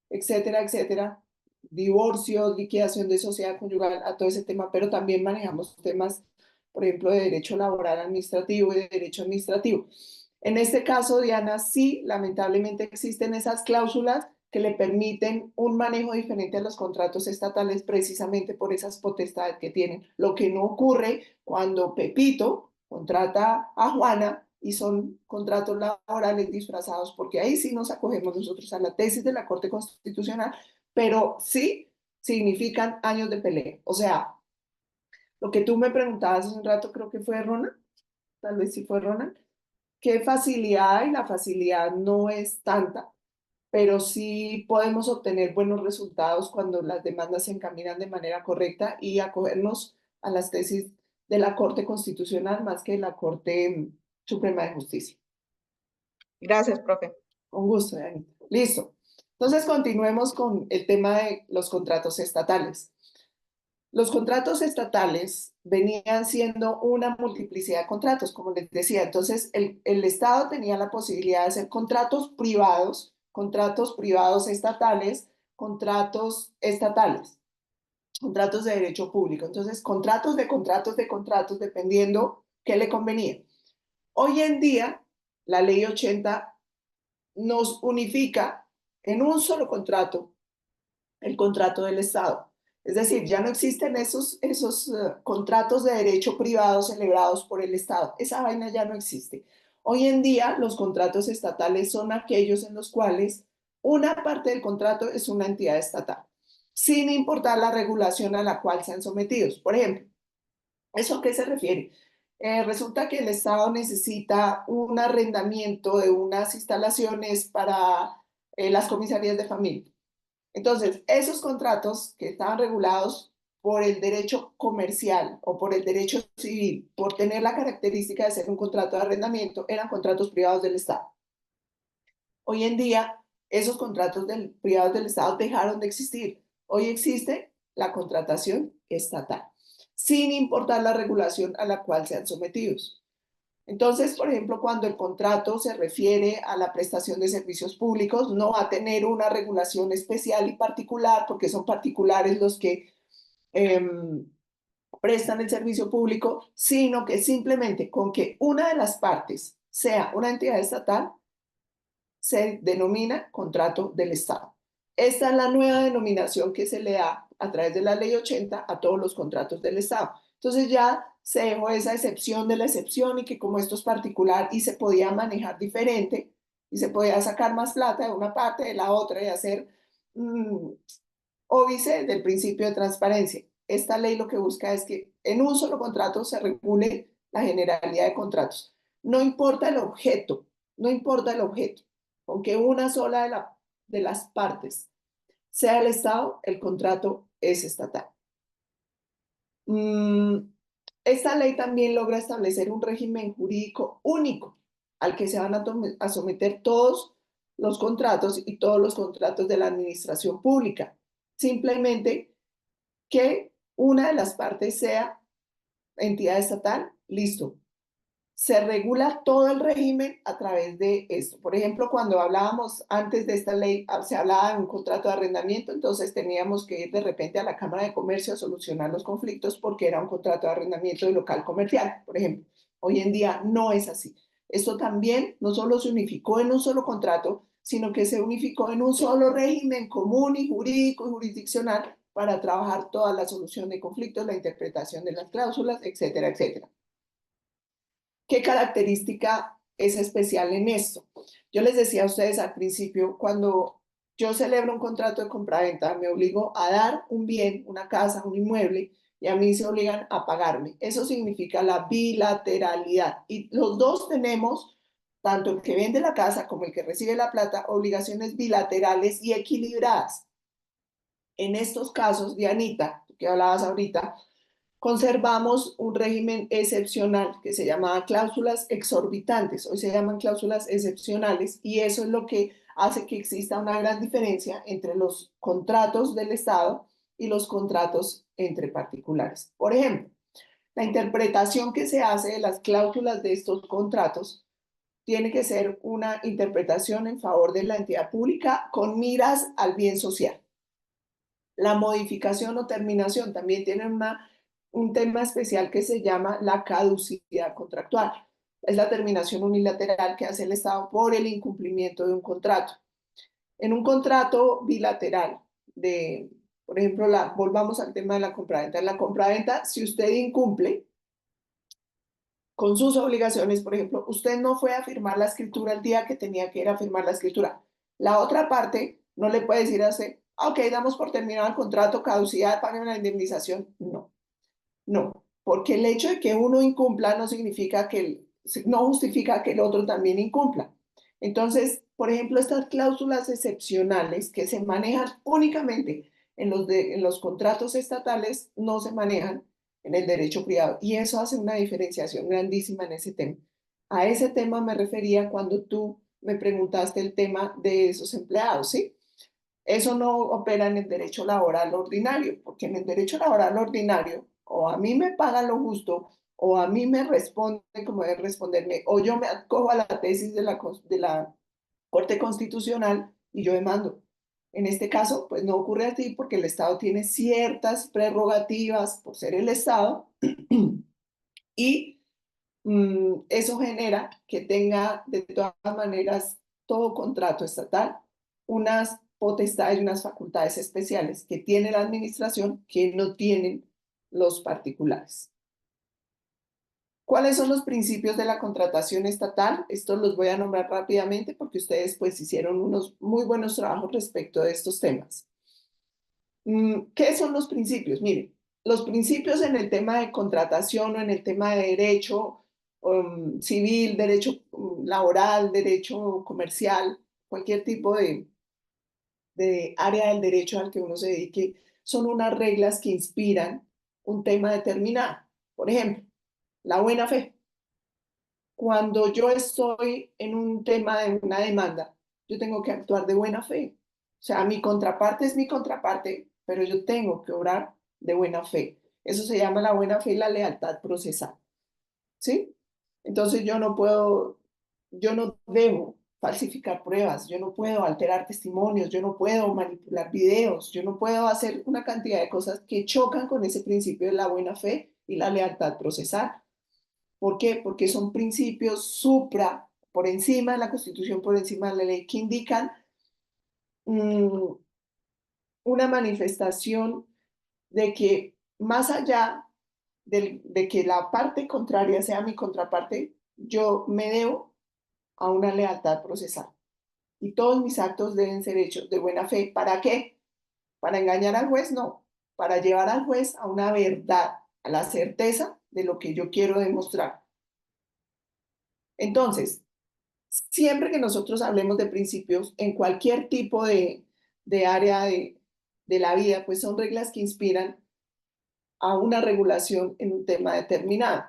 etcétera, etcétera, divorcios, liquidación de sociedad conyugal, a todo ese tema, pero también manejamos temas, por ejemplo, de derecho laboral administrativo y de derecho administrativo. En este caso, Diana, sí, lamentablemente existen esas cláusulas que le permiten un manejo diferente a los contratos estatales precisamente por esas potestades que tienen. Lo que no ocurre cuando Pepito contrata a Juana y son contratos laborales disfrazados, porque ahí sí nos acogemos nosotros a la tesis de la Corte Constitucional, pero sí significan años de pelea. O sea, lo que tú me preguntabas hace un rato, creo que fue Ronald, tal vez sí fue Ronald, qué facilidad hay. La facilidad no es tanta, pero sí podemos obtener buenos resultados cuando las demandas se encaminan de manera correcta y acogernos a las tesis de la Corte Constitucional más que de la Corte Suprema de Justicia. Gracias, profe. Con gusto, Anita. Listo. Entonces continuemos con el tema de los contratos estatales. Los contratos estatales venían siendo una multiplicidad de contratos, como les decía. Entonces, el Estado tenía la posibilidad de hacer contratos privados estatales, contratos de derecho público. Entonces, contratos, dependiendo qué le convenía. Hoy en día, la Ley 80 nos unifica en un solo contrato, el contrato del Estado. Es decir, ya no existen esos contratos de derecho privado celebrados por el Estado. Esa vaina ya no existe. Hoy en día, los contratos estatales son aquellos en los cuales una parte del contrato es una entidad estatal, sin importar la regulación a la cual sean sometidos. Por ejemplo, ¿eso a qué se refiere? Resulta que el Estado necesita un arrendamiento de unas instalaciones para las comisarías de familia. Entonces, esos contratos que estaban regulados por el derecho comercial o por el derecho civil, por tener la característica de ser un contrato de arrendamiento, eran contratos privados del Estado. Hoy en día, esos contratos privados del Estado dejaron de existir. Hoy existe la contratación estatal, sin importar la regulación a la cual sean sometidos. Entonces, por ejemplo, cuando el contrato se refiere a la prestación de servicios públicos, no va a tener una regulación especial y particular, porque son particulares los que eh, prestan el servicio público, sino que simplemente con que una de las partes sea una entidad estatal, se denomina contrato del Estado. Esta es la nueva denominación que se le da a través de la Ley 80 a todos los contratos del Estado. Entonces ya se dejó esa excepción de la excepción, y que como esto es particular y se podía manejar diferente y se podía sacar más plata de una parte de la otra y hacer óbice del principio de transparencia. Esta ley lo que busca es que en un solo contrato se regule la generalidad de contratos. No importa el objeto, no importa el objeto, aunque una sola de las partes sea el Estado, el contrato es estatal. Esta ley también logra establecer un régimen jurídico único al que se van a someter todos los contratos y todos los contratos de la administración pública. Simplemente que una de las partes sea entidad estatal, listo. Se regula todo el régimen a través de esto. Por ejemplo, cuando hablábamos antes de esta ley, se hablaba de un contrato de arrendamiento, entonces teníamos que ir de repente a la Cámara de Comercio a solucionar los conflictos porque era un contrato de arrendamiento de local comercial, por ejemplo. Hoy en día no es así. Esto también no solo se unificó en un solo contrato, sino que se unificó en un solo régimen común y jurídico y jurisdiccional para trabajar toda la solución de conflictos, la interpretación de las cláusulas, etcétera, etcétera. ¿Qué característica es especial en esto? Yo les decía a ustedes al principio, cuando yo celebro un contrato de compraventa, me obligo a dar un bien, una casa, un inmueble, y a mí se obligan a pagarme. Eso significa la bilateralidad. Y los dos tenemos, tanto el que vende la casa como el que recibe la plata, obligaciones bilaterales y equilibradas. En estos casos, Dianita, que hablabas ahorita, conservamos un régimen excepcional que se llamaba cláusulas exorbitantes, hoy se llaman cláusulas excepcionales, y eso es lo que hace que exista una gran diferencia entre los contratos del Estado y los contratos entre particulares. Por ejemplo, la interpretación que se hace de las cláusulas de estos contratos tiene que ser una interpretación en favor de la entidad pública con miras al bien social. La modificación o terminación también tiene un tema especial que se llama la caducidad contractual. Es la terminación unilateral que hace el Estado por el incumplimiento de un contrato. En un contrato bilateral, por ejemplo, volvamos al tema de la compraventa. En la compraventa, si usted incumple con sus obligaciones, por ejemplo, usted no fue a firmar la escritura el día que tenía que ir a firmar la escritura. La otra parte no le puede decir a usted, ok, damos por terminado el contrato, caducidad, paguen la indemnización. No, no, porque el hecho de que uno incumpla no significa no justifica que el otro también incumpla. Entonces, por ejemplo, estas cláusulas excepcionales que se manejan únicamente en los contratos estatales no se manejan en el derecho privado, y eso hace una diferenciación grandísima en ese tema. A ese tema me refería cuando tú me preguntaste el tema de esos empleados, ¿sí? Eso no opera en el derecho laboral ordinario, porque en el derecho laboral ordinario, o a mí me pagan lo justo, o a mí me responden como debe responderme, o yo me acojo a la tesis de la Corte Constitucional y yo demando. En este caso, pues no ocurre así porque el Estado tiene ciertas prerrogativas por ser el Estado y eso genera que tenga de todas maneras todo contrato estatal unas potestades y unas facultades especiales que tiene la administración que no tienen los particulares. ¿Cuáles son los principios de la contratación estatal? Estos los voy a nombrar rápidamente porque ustedes pues hicieron unos muy buenos trabajos respecto de estos temas. ¿Qué son los principios? Miren, los principios en el tema de contratación o en el tema de derecho civil, derecho laboral, derecho comercial, cualquier tipo de área del derecho al que uno se dedique, son unas reglas que inspiran un tema determinado. Por ejemplo, la buena fe. Cuando yo estoy en un tema de una demanda, yo tengo que actuar de buena fe. O sea, mi contraparte es mi contraparte, pero yo tengo que obrar de buena fe. Eso se llama la buena fe y la lealtad procesal. ¿Sí? Entonces yo no debo falsificar pruebas, yo no puedo alterar testimonios, yo no puedo manipular videos, yo no puedo hacer una cantidad de cosas que chocan con ese principio de la buena fe y la lealtad procesal. ¿Por qué? Porque son principios por encima de la Constitución, por encima de la ley, que indican una manifestación de que más allá de que la parte contraria sea mi contraparte, yo me debo a una lealtad procesal. Y todos mis actos deben ser hechos de buena fe. ¿Para qué? ¿Para engañar al juez? No. Para llevar al juez a una verdad, a la certeza de lo que yo quiero demostrar. Entonces, siempre que nosotros hablemos de principios en cualquier tipo de área de la vida, pues son reglas que inspiran a una regulación en un tema determinado,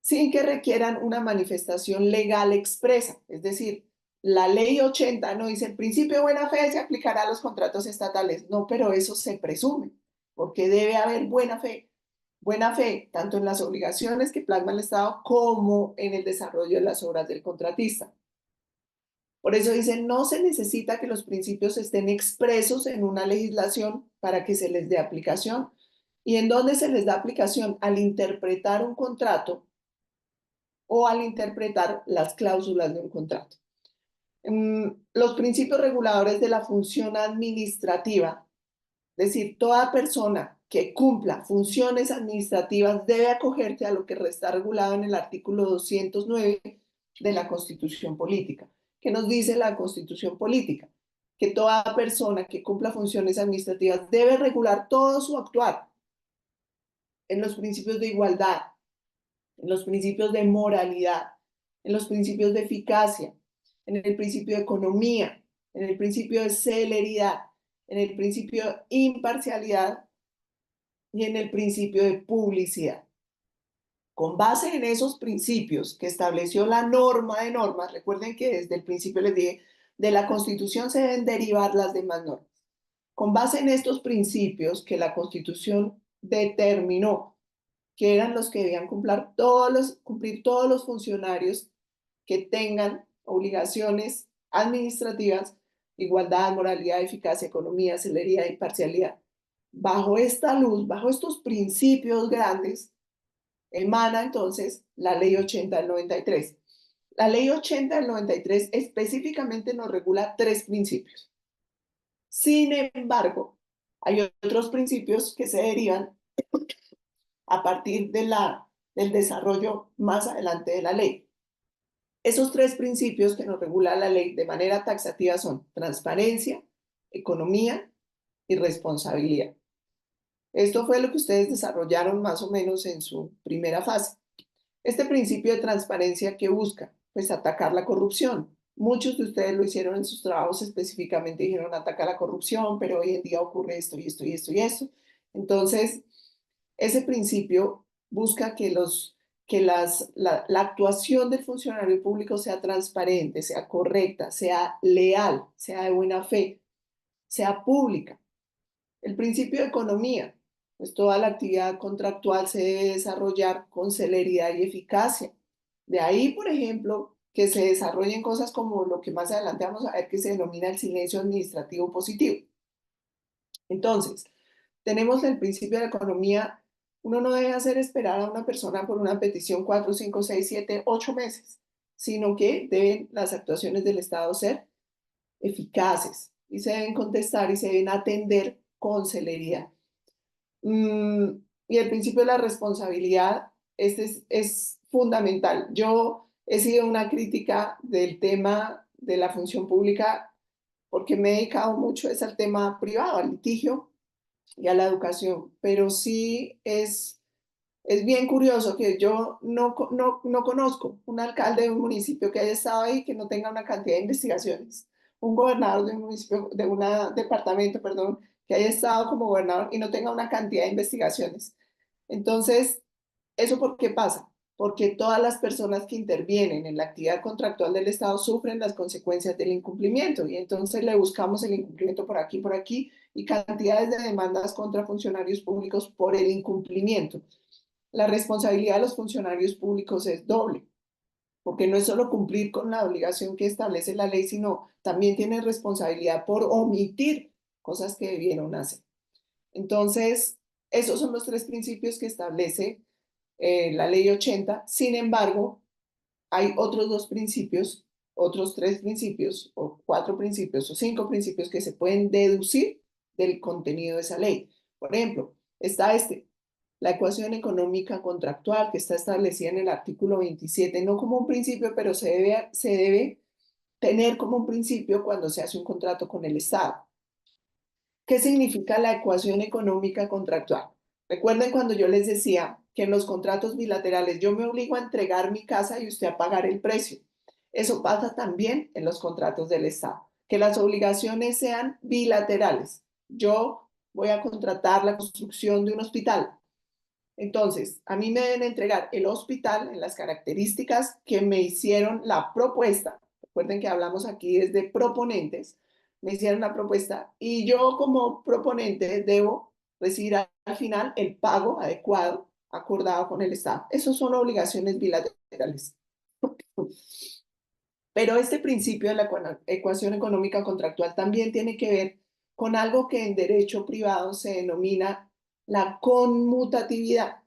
sin que requieran una manifestación legal expresa. Es decir, la ley 80 no dice el principio de buena fe se aplicará a los contratos estatales. No, pero eso se presume, porque debe haber buena fe. Buena fe, tanto en las obligaciones que plasma el Estado como en el desarrollo de las obras del contratista. Por eso dicen, no se necesita que los principios estén expresos en una legislación para que se les dé aplicación. ¿Y en dónde se les da aplicación? Al interpretar un contrato o al interpretar las cláusulas de un contrato. Los principios reguladores de la función administrativa, es decir, toda persona que cumpla funciones administrativas debe acogerse a lo que está regulado en el artículo 209 de la Constitución Política. ¿Qué nos dice la Constitución Política? Que toda persona que cumpla funciones administrativas debe regular todo su actuar en los principios de igualdad, en los principios de moralidad, en los principios de eficacia, en el principio de economía, en el principio de celeridad, en el principio de imparcialidad y en el principio de publicidad. Con base en esos principios que estableció la norma de normas, recuerden que desde el principio les dije, de la Constitución se deben derivar las demás normas. Con base en estos principios que la Constitución determinó que eran los que debían cumplir todos los funcionarios que tengan obligaciones administrativas, igualdad, moralidad, eficacia, economía, celeridad y parcialidad. Bajo esta luz, bajo estos principios grandes, emana entonces la Ley 80 del 93. La Ley 80 del 93 específicamente nos regula 3 principios. Sin embargo, hay otros principios que se derivan a partir del desarrollo más adelante de la ley. Esos 3 principios que nos regula la ley de manera taxativa son transparencia, economía y responsabilidad. Esto fue lo que ustedes desarrollaron más o menos en su primera fase. Este principio de transparencia, ¿qué busca? Pues atacar la corrupción. Muchos de ustedes lo hicieron en sus trabajos, específicamente dijeron atacar la corrupción, pero hoy en día ocurre esto y esto y esto y esto. Entonces, ese principio busca que la actuación del funcionario público sea transparente, sea correcta, sea leal, sea de buena fe, sea pública. El principio de economía, pues toda la actividad contractual se debe desarrollar con celeridad y eficacia. De ahí, por ejemplo, que se desarrollen cosas como lo que más adelante vamos a ver que se denomina el silencio administrativo positivo. Entonces, tenemos el principio de la economía. Uno no debe hacer esperar a una persona por una petición 4, 5, 6, 7, 8 meses, sino que deben las actuaciones del Estado ser eficaces y se deben contestar y se deben atender con celeridad. Y el principio de la responsabilidad, este es fundamental. Yo he sido una crítica del tema de la función pública porque me he dedicado mucho al tema privado, al litigio y a la educación, pero sí es bien curioso que yo no conozco un alcalde de un municipio que haya estado ahí que no tenga una cantidad de investigaciones, un gobernador de un municipio, de un departamento, perdón, que haya estado como gobernador y no tenga una cantidad de investigaciones. Entonces, ¿eso por qué pasa? Porque todas las personas que intervienen en la actividad contractual del Estado sufren las consecuencias del incumplimiento y entonces le buscamos el incumplimiento por aquí y cantidades de demandas contra funcionarios públicos por el incumplimiento. La responsabilidad de los funcionarios públicos es doble, porque no es solo cumplir con la obligación que establece la ley, sino también tienen responsabilidad por omitir cosas que debieron hacer. Entonces, esos son los 3 principios que establece la ley 80. Sin embargo, hay otros 2 principios, otros 3 principios, o 4 principios, o 5 principios que se pueden deducir del contenido de esa ley. Por ejemplo, está la ecuación económica contractual que está establecida en el artículo 27, no como un principio, pero se debe tener como un principio cuando se hace un contrato con el Estado. ¿Qué significa la ecuación económica contractual? Recuerden cuando yo les decía que en los contratos bilaterales yo me obligo a entregar mi casa y usted a pagar el precio. Eso pasa también en los contratos del Estado, que las obligaciones sean bilaterales. Yo voy a contratar la construcción de un hospital. Entonces, a mí me deben entregar el hospital en las características que me hicieron la propuesta. Recuerden que hablamos aquí desde proponentes. Me hicieron la propuesta y yo como proponente debo recibir al final el pago adecuado acordado con el Estado. Esas son obligaciones bilaterales. Pero este principio de la ecuación económica contractual también tiene que ver con algo que en derecho privado se denomina la conmutatividad.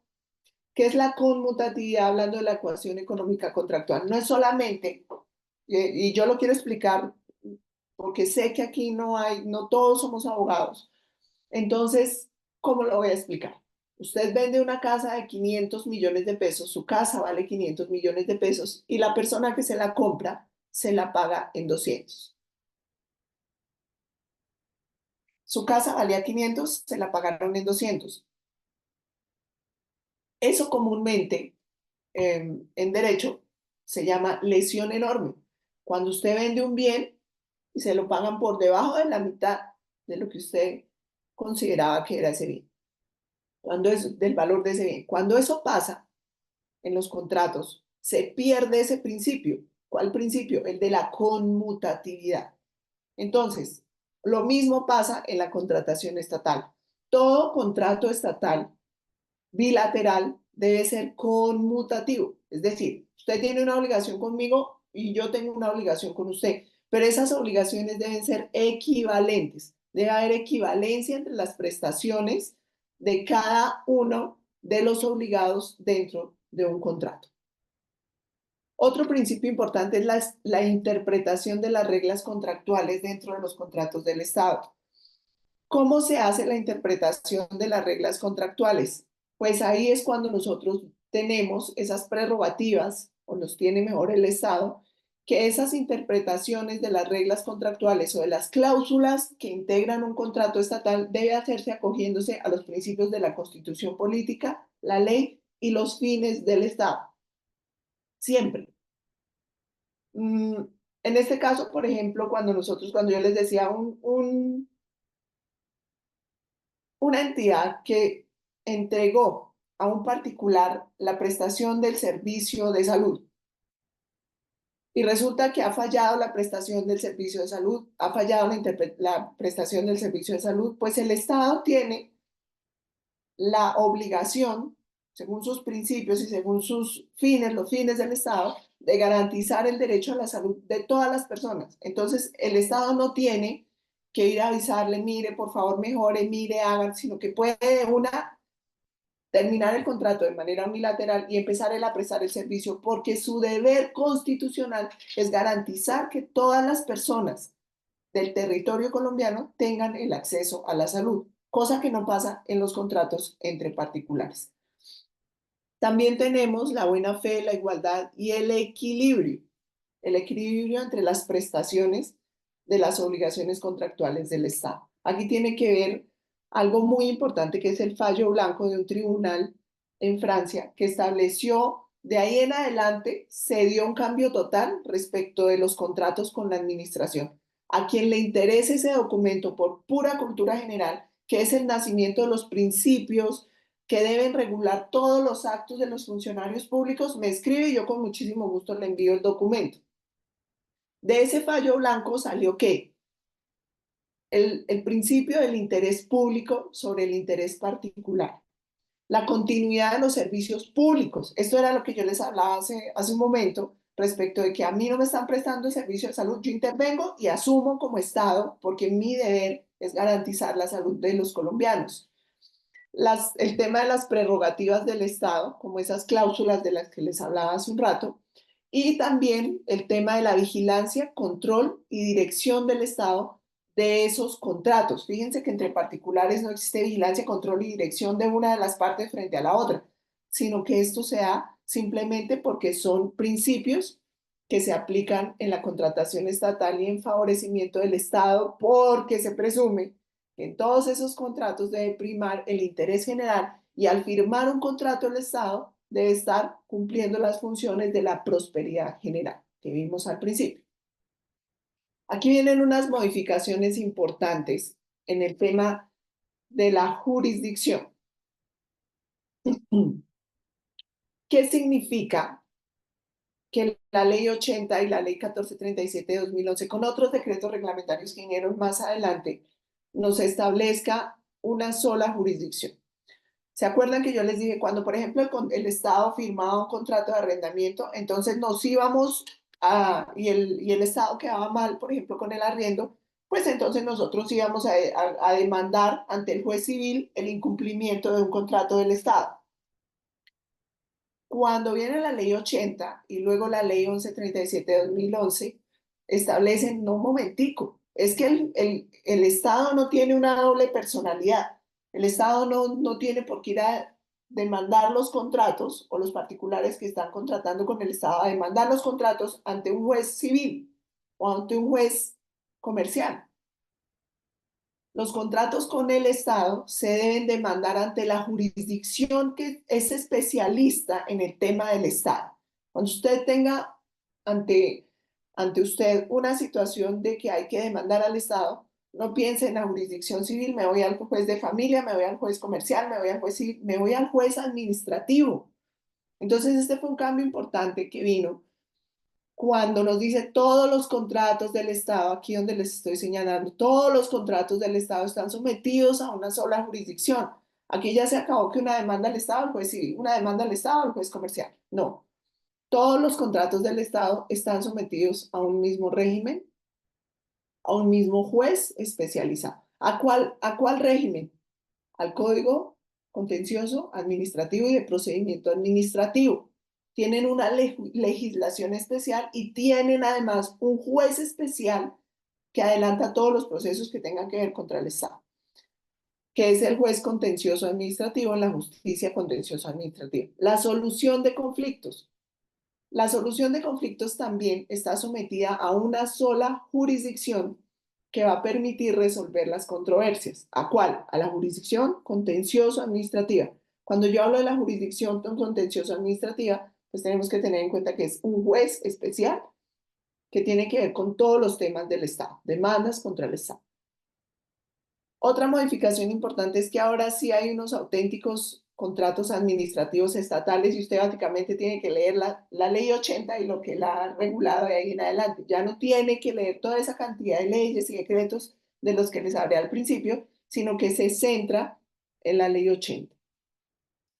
¿Qué es la conmutatividad hablando de la ecuación económica contractual? No es solamente, y yo lo quiero explicar porque sé que aquí no todos somos abogados. Entonces, ¿cómo lo voy a explicar? Usted vende una casa de 500 millones de pesos, su casa vale 500 millones de pesos y la persona que se la compra se la paga en 200. Su casa valía 500, se la pagaron en 200. Eso comúnmente en derecho se llama lesión enorme. Cuando usted vende un bien y se lo pagan por debajo de la mitad de lo que usted consideraba que era ese bien, cuando es del valor de ese bien. Cuando eso pasa en los contratos, se pierde ese principio. ¿Cuál principio? El de la conmutatividad. Entonces, lo mismo pasa en la contratación estatal. Todo contrato estatal bilateral debe ser conmutativo. Es decir, usted tiene una obligación conmigo y yo tengo una obligación con usted, pero esas obligaciones deben ser equivalentes. Debe haber equivalencia entre las prestaciones de cada uno de los obligados dentro de un contrato. Otro principio importante es la interpretación de las reglas contractuales dentro de los contratos del Estado. ¿Cómo se hace la interpretación de las reglas contractuales? Pues ahí es cuando nosotros tenemos esas prerrogativas, o nos tiene mejor el Estado, que esas interpretaciones de las reglas contractuales o de las cláusulas que integran un contrato estatal debe hacerse acogiéndose a los principios de la Constitución política, la ley y los fines del Estado. Siempre. En este caso, por ejemplo, cuando yo les decía una entidad que entregó a un particular la prestación del servicio de salud y resulta que ha fallado la prestación del servicio de salud, ha fallado la prestación del servicio de salud, pues el Estado tiene la obligación, según sus principios y según sus fines, los fines del Estado, de garantizar el derecho a la salud de todas las personas. Entonces, el Estado no tiene que ir a avisarle, mire, por favor, mejore, mire, hagan, sino que puede terminar el contrato de manera unilateral y empezar él a prestar el servicio, porque su deber constitucional es garantizar que todas las personas del territorio colombiano tengan el acceso a la salud, cosa que no pasa en los contratos entre particulares. También tenemos la buena fe, la igualdad y el equilibrio entre las prestaciones de las obligaciones contractuales del Estado. Aquí tiene que ver algo muy importante que es el fallo blanco de un tribunal en Francia que estableció de ahí en adelante se dio un cambio total respecto de los contratos con la administración. A quien le interese ese documento por pura cultura general, que es el nacimiento de los principios que deben regular todos los actos de los funcionarios públicos, me escribe y yo con muchísimo gusto le envío el documento. De ese fallo blanco salió que el principio del interés público sobre el interés particular, la continuidad de los servicios públicos. Esto era lo que yo les hablaba hace un momento respecto de que a mí no me están prestando el servicio de salud, yo intervengo y asumo como Estado porque mi deber es garantizar la salud de los colombianos. El tema de las prerrogativas del Estado, como esas cláusulas de las que les hablaba hace un rato, y también el tema de la vigilancia, control y dirección del Estado de esos contratos. Fíjense que entre particulares no existe vigilancia, control y dirección de una de las partes frente a la otra, sino que esto se da simplemente porque son principios que se aplican en la contratación estatal y en favorecimiento del Estado, porque se presume que en todos esos contratos debe primar el interés general Y al firmar un contrato, el Estado debe estar cumpliendo las funciones de la prosperidad general que vimos al principio. Aquí vienen unas modificaciones importantes en el tema de la jurisdicción. ¿Qué significa que la Ley 80 y la Ley 1437 de 2011, con otros decretos reglamentarios que vinieron más adelante, nos establezca una sola jurisdicción? ¿Se acuerdan que yo les dije, cuando por ejemplo el Estado firmaba un contrato de arrendamiento, entonces nos íbamos y el Estado quedaba mal, por ejemplo, con el arriendo, pues entonces nosotros íbamos a demandar ante el juez civil el incumplimiento de un contrato del Estado? Cuando viene la Ley 80 y luego la Ley 1137 de 2011, establecen, no un momentico, es que el Estado no tiene una doble personalidad. El Estado no tiene por qué ir a demandar los contratos, o los particulares que están contratando con el Estado, a demandar los contratos ante un juez civil o ante un juez comercial. Los contratos con el Estado se deben demandar ante la jurisdicción que es especialista en el tema del Estado. Cuando usted tenga ante usted una situación de que hay que demandar al Estado, no piense en la jurisdicción civil, me voy al juez de familia, me voy al juez comercial, me voy al juez civil, me voy al juez administrativo. Entonces, este fue un cambio importante que vino cuando nos dice todos los contratos del Estado, aquí donde les estoy señalando, todos los contratos del Estado están sometidos a una sola jurisdicción. Aquí ya se acabó que una demanda al Estado, al juez civil, una demanda al Estado, al juez comercial. No, todos los contratos del Estado están sometidos a un mismo régimen, a un mismo juez especializado. ¿A cuál régimen? Al Código Contencioso Administrativo y de Procedimiento Administrativo. Tienen una legislación especial y tienen además un juez especial que adelanta todos los procesos que tengan que ver contra el Estado, que es el juez contencioso administrativo en la justicia contencioso administrativa. La solución de conflictos. La solución de conflictos también está sometida a una sola jurisdicción que va a permitir resolver las controversias. ¿A cuál? A la jurisdicción contencioso administrativa. Cuando yo hablo de la jurisdicción contencioso administrativa, pues tenemos que tener en cuenta que es un juez especial que tiene que ver con todos los temas del Estado, demandas contra el Estado. Otra modificación importante es que ahora sí hay unos auténticos contratos administrativos estatales y usted básicamente tiene que leer la Ley 80 y lo que la ha regulado de ahí en adelante. Ya no tiene que leer toda esa cantidad de leyes y decretos de los que les hablé al principio, sino que se centra en la Ley 80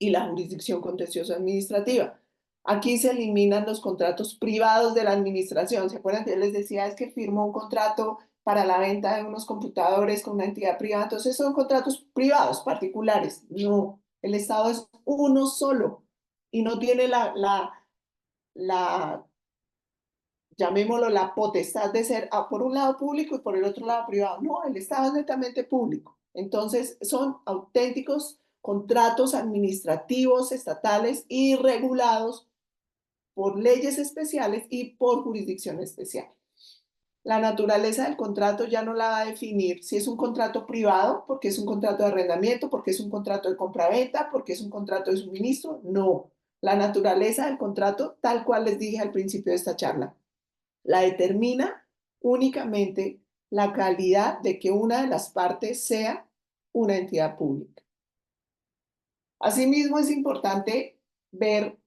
y la jurisdicción contencioso administrativa. Aquí se eliminan los contratos privados de la administración. ¿Se acuerdan que yo les decía? Es que firmó un contrato para la venta de unos computadores con una entidad privada. Entonces son contratos privados, particulares. No, el Estado es uno solo y no tiene llamémoslo, la potestad de ser por un lado público y por el otro lado privado. No, el Estado es netamente público. Entonces son auténticos contratos administrativos estatales y regulados por leyes especiales y por jurisdicción especial. La naturaleza del contrato ya no la va a definir si es un contrato privado, porque es un contrato de arrendamiento, porque es un contrato de compraventa, porque es un contrato de suministro. No, la naturaleza del contrato, tal cual les dije al principio de esta charla, la determina únicamente la calidad de que una de las partes sea una entidad pública. Asimismo, es importante ver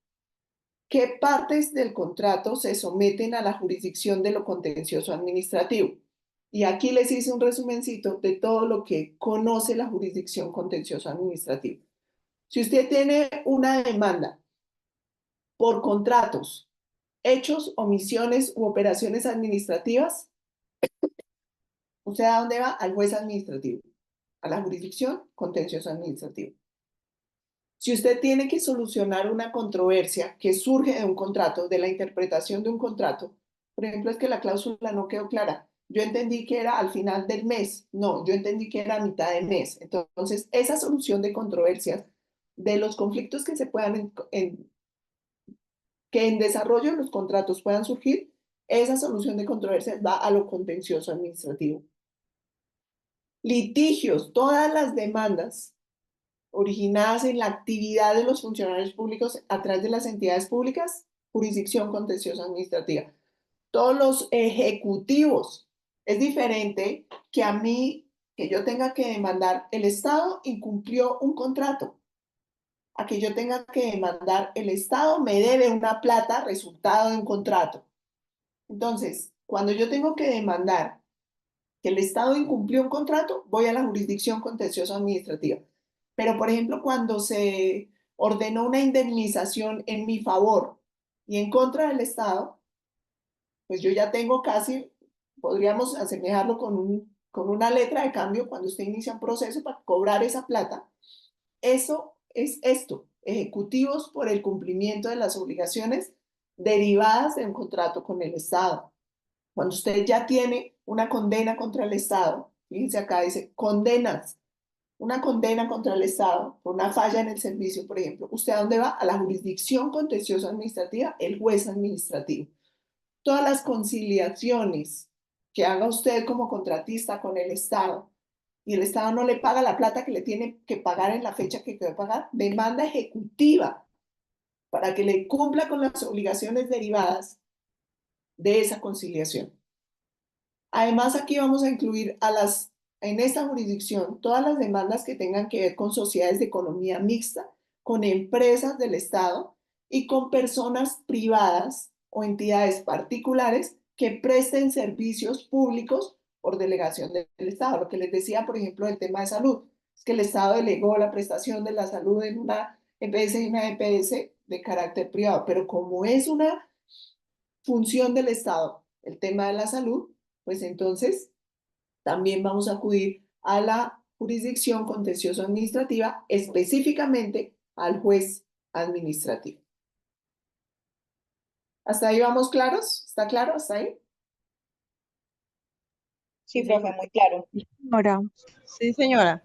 qué partes del contrato se someten a la jurisdicción de lo contencioso administrativo. Y aquí les hice un resumencito de todo lo que conoce la jurisdicción contencioso administrativa. Si usted tiene una demanda por contratos, hechos, omisiones u operaciones administrativas, ¿usted a dónde va? Al juez administrativo, a la jurisdicción contencioso administrativo. Si usted tiene que solucionar una controversia que surge de un contrato, de la interpretación de un contrato, por ejemplo, es que la cláusula no quedó clara. Yo entendí que era al final del mes. No, yo entendí que era a mitad de mes. Entonces, esa solución de controversias, de los conflictos que se puedan, que en desarrollo de los contratos puedan surgir, esa solución de controversias va a lo contencioso administrativo. Litigios, todas las demandas originadas en la actividad de los funcionarios públicos a través de las entidades públicas, jurisdicción contenciosa administrativa. Todos los ejecutivos, es diferente que a mí, que yo tenga que demandar, el Estado incumplió un contrato, a que yo tenga que demandar, el Estado me debe una plata resultado de un contrato. Entonces, cuando yo tengo que demandar que el Estado incumplió un contrato, voy a la jurisdicción contenciosa administrativa. Pero, por ejemplo, cuando se ordenó una indemnización en mi favor y en contra del Estado, pues yo ya tengo casi, podríamos asemejarlo con una letra de cambio cuando usted inicia un proceso para cobrar esa plata. Eso es esto, ejecutivos por el cumplimiento de las obligaciones derivadas de un contrato con el Estado. Cuando usted ya tiene una condena contra el Estado, fíjense acá, dice condenas, una condena contra el Estado por una falla en el servicio, por ejemplo, ¿usted a dónde va? A la jurisdicción contenciosa administrativa, el juez administrativo. Todas las conciliaciones que haga usted como contratista con el Estado y el Estado no le paga la plata que le tiene que pagar en la fecha que debe pagar, demanda ejecutiva para que le cumpla con las obligaciones derivadas de esa conciliación. Además, aquí vamos a incluir en esta jurisdicción todas las demandas que tengan que ver con sociedades de economía mixta, con empresas del Estado y con personas privadas o entidades particulares que presten servicios públicos por delegación del Estado. Lo que les decía, por ejemplo, del tema de salud, es que el Estado delegó la prestación de la salud en una EPS y una EPS de carácter privado, pero como es una función del Estado el tema de la salud, pues entonces también vamos a acudir a la jurisdicción contencioso administrativa, específicamente al juez administrativo. ¿Hasta ahí vamos claros? ¿Está claro hasta ahí? Sí, profe, muy claro. Señora. Sí, señora.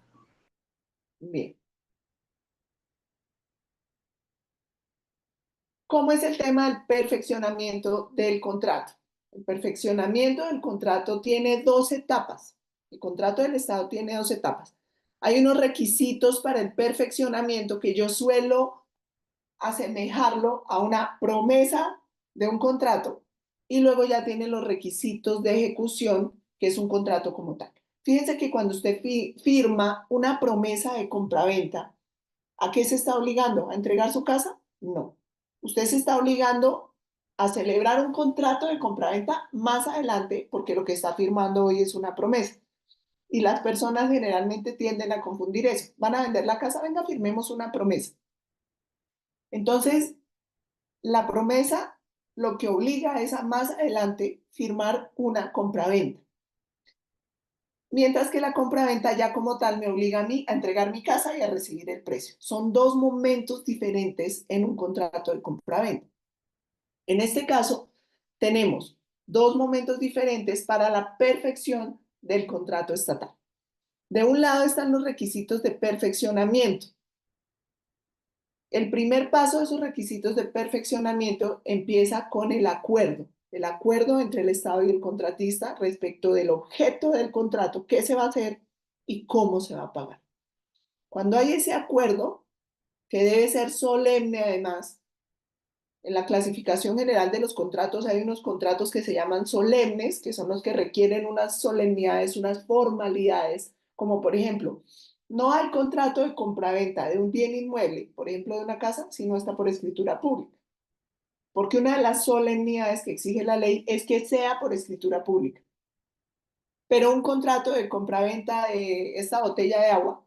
Bien. ¿Cómo es el tema del perfeccionamiento del contrato? El perfeccionamiento del contrato tiene dos etapas. El contrato del Estado tiene dos etapas. Hay unos requisitos para el perfeccionamiento que yo suelo asemejarlo a una promesa de un contrato y luego ya tiene los requisitos de ejecución, que es un contrato como tal. Fíjense que cuando usted firma una promesa de compraventa, ¿a qué se está obligando? ¿A entregar su casa? No. Usted se está obligando a celebrar un contrato de compraventa más adelante porque lo que está firmando hoy es una promesa. Y las personas generalmente tienden a confundir eso. Van a vender la casa, venga, firmemos una promesa. Entonces, la promesa lo que obliga es a más adelante firmar una compraventa. Mientras que la compraventa ya como tal me obliga a mí a entregar mi casa y a recibir el precio. Son dos momentos diferentes en un contrato de compraventa. En este caso, tenemos dos momentos diferentes para la perfección del contrato estatal. De un lado están los requisitos de perfeccionamiento. El primer paso de esos requisitos de perfeccionamiento empieza con el acuerdo entre el Estado y el contratista respecto del objeto del contrato, qué se va a hacer y cómo se va a pagar. Cuando hay ese acuerdo, que debe ser solemne además, en la clasificación general de los contratos hay unos contratos que se llaman solemnes, que son los que requieren unas solemnidades, unas formalidades, como por ejemplo, no hay contrato de compraventa de un bien inmueble, por ejemplo de una casa, si no está por escritura pública. Porque una de las solemnidades que exige la ley es que sea por escritura pública. Pero un contrato de compraventa de esta botella de agua,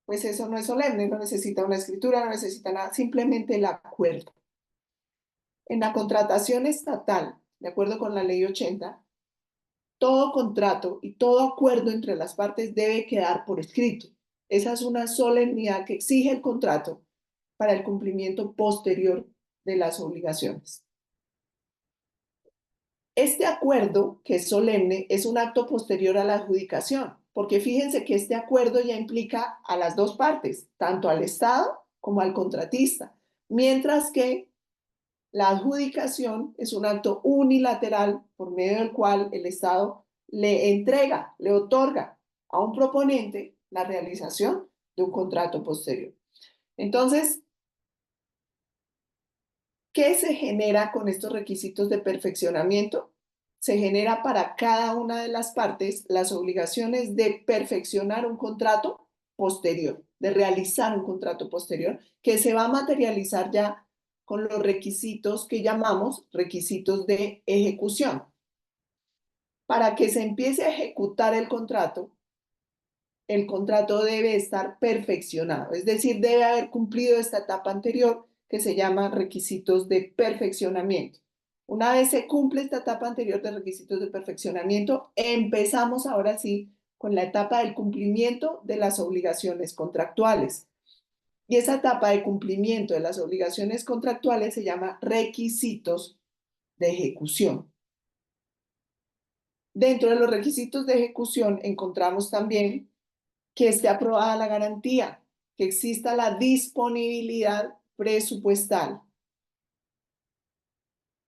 pues eso no es solemne, no necesita una escritura, no necesita nada, simplemente el acuerdo. En la contratación estatal, de acuerdo con la ley 80, todo contrato y todo acuerdo entre las partes debe quedar por escrito. Esa es una solemnidad que exige el contrato para el cumplimiento posterior de las obligaciones. Este acuerdo, que es solemne, es un acto posterior a la adjudicación, porque fíjense que este acuerdo ya implica a las dos partes, tanto al Estado como al contratista, mientras que la adjudicación es un acto unilateral por medio del cual el Estado le entrega, le otorga a un proponente la realización de un contrato posterior. Entonces, ¿qué se genera con estos requisitos de perfeccionamiento? Se genera para cada una de las partes las obligaciones de perfeccionar un contrato posterior, de realizar un contrato posterior, que se va a materializar ya con los requisitos que llamamos requisitos de ejecución. Para que se empiece a ejecutar el contrato debe estar perfeccionado, es decir, debe haber cumplido esta etapa anterior que se llama requisitos de perfeccionamiento. Una vez se cumple esta etapa anterior de requisitos de perfeccionamiento, empezamos ahora sí con la etapa del cumplimiento de las obligaciones contractuales. Y esa etapa de cumplimiento de las obligaciones contractuales se llama requisitos de ejecución. Dentro de los requisitos de ejecución encontramos también que esté aprobada la garantía, que exista la disponibilidad presupuestal,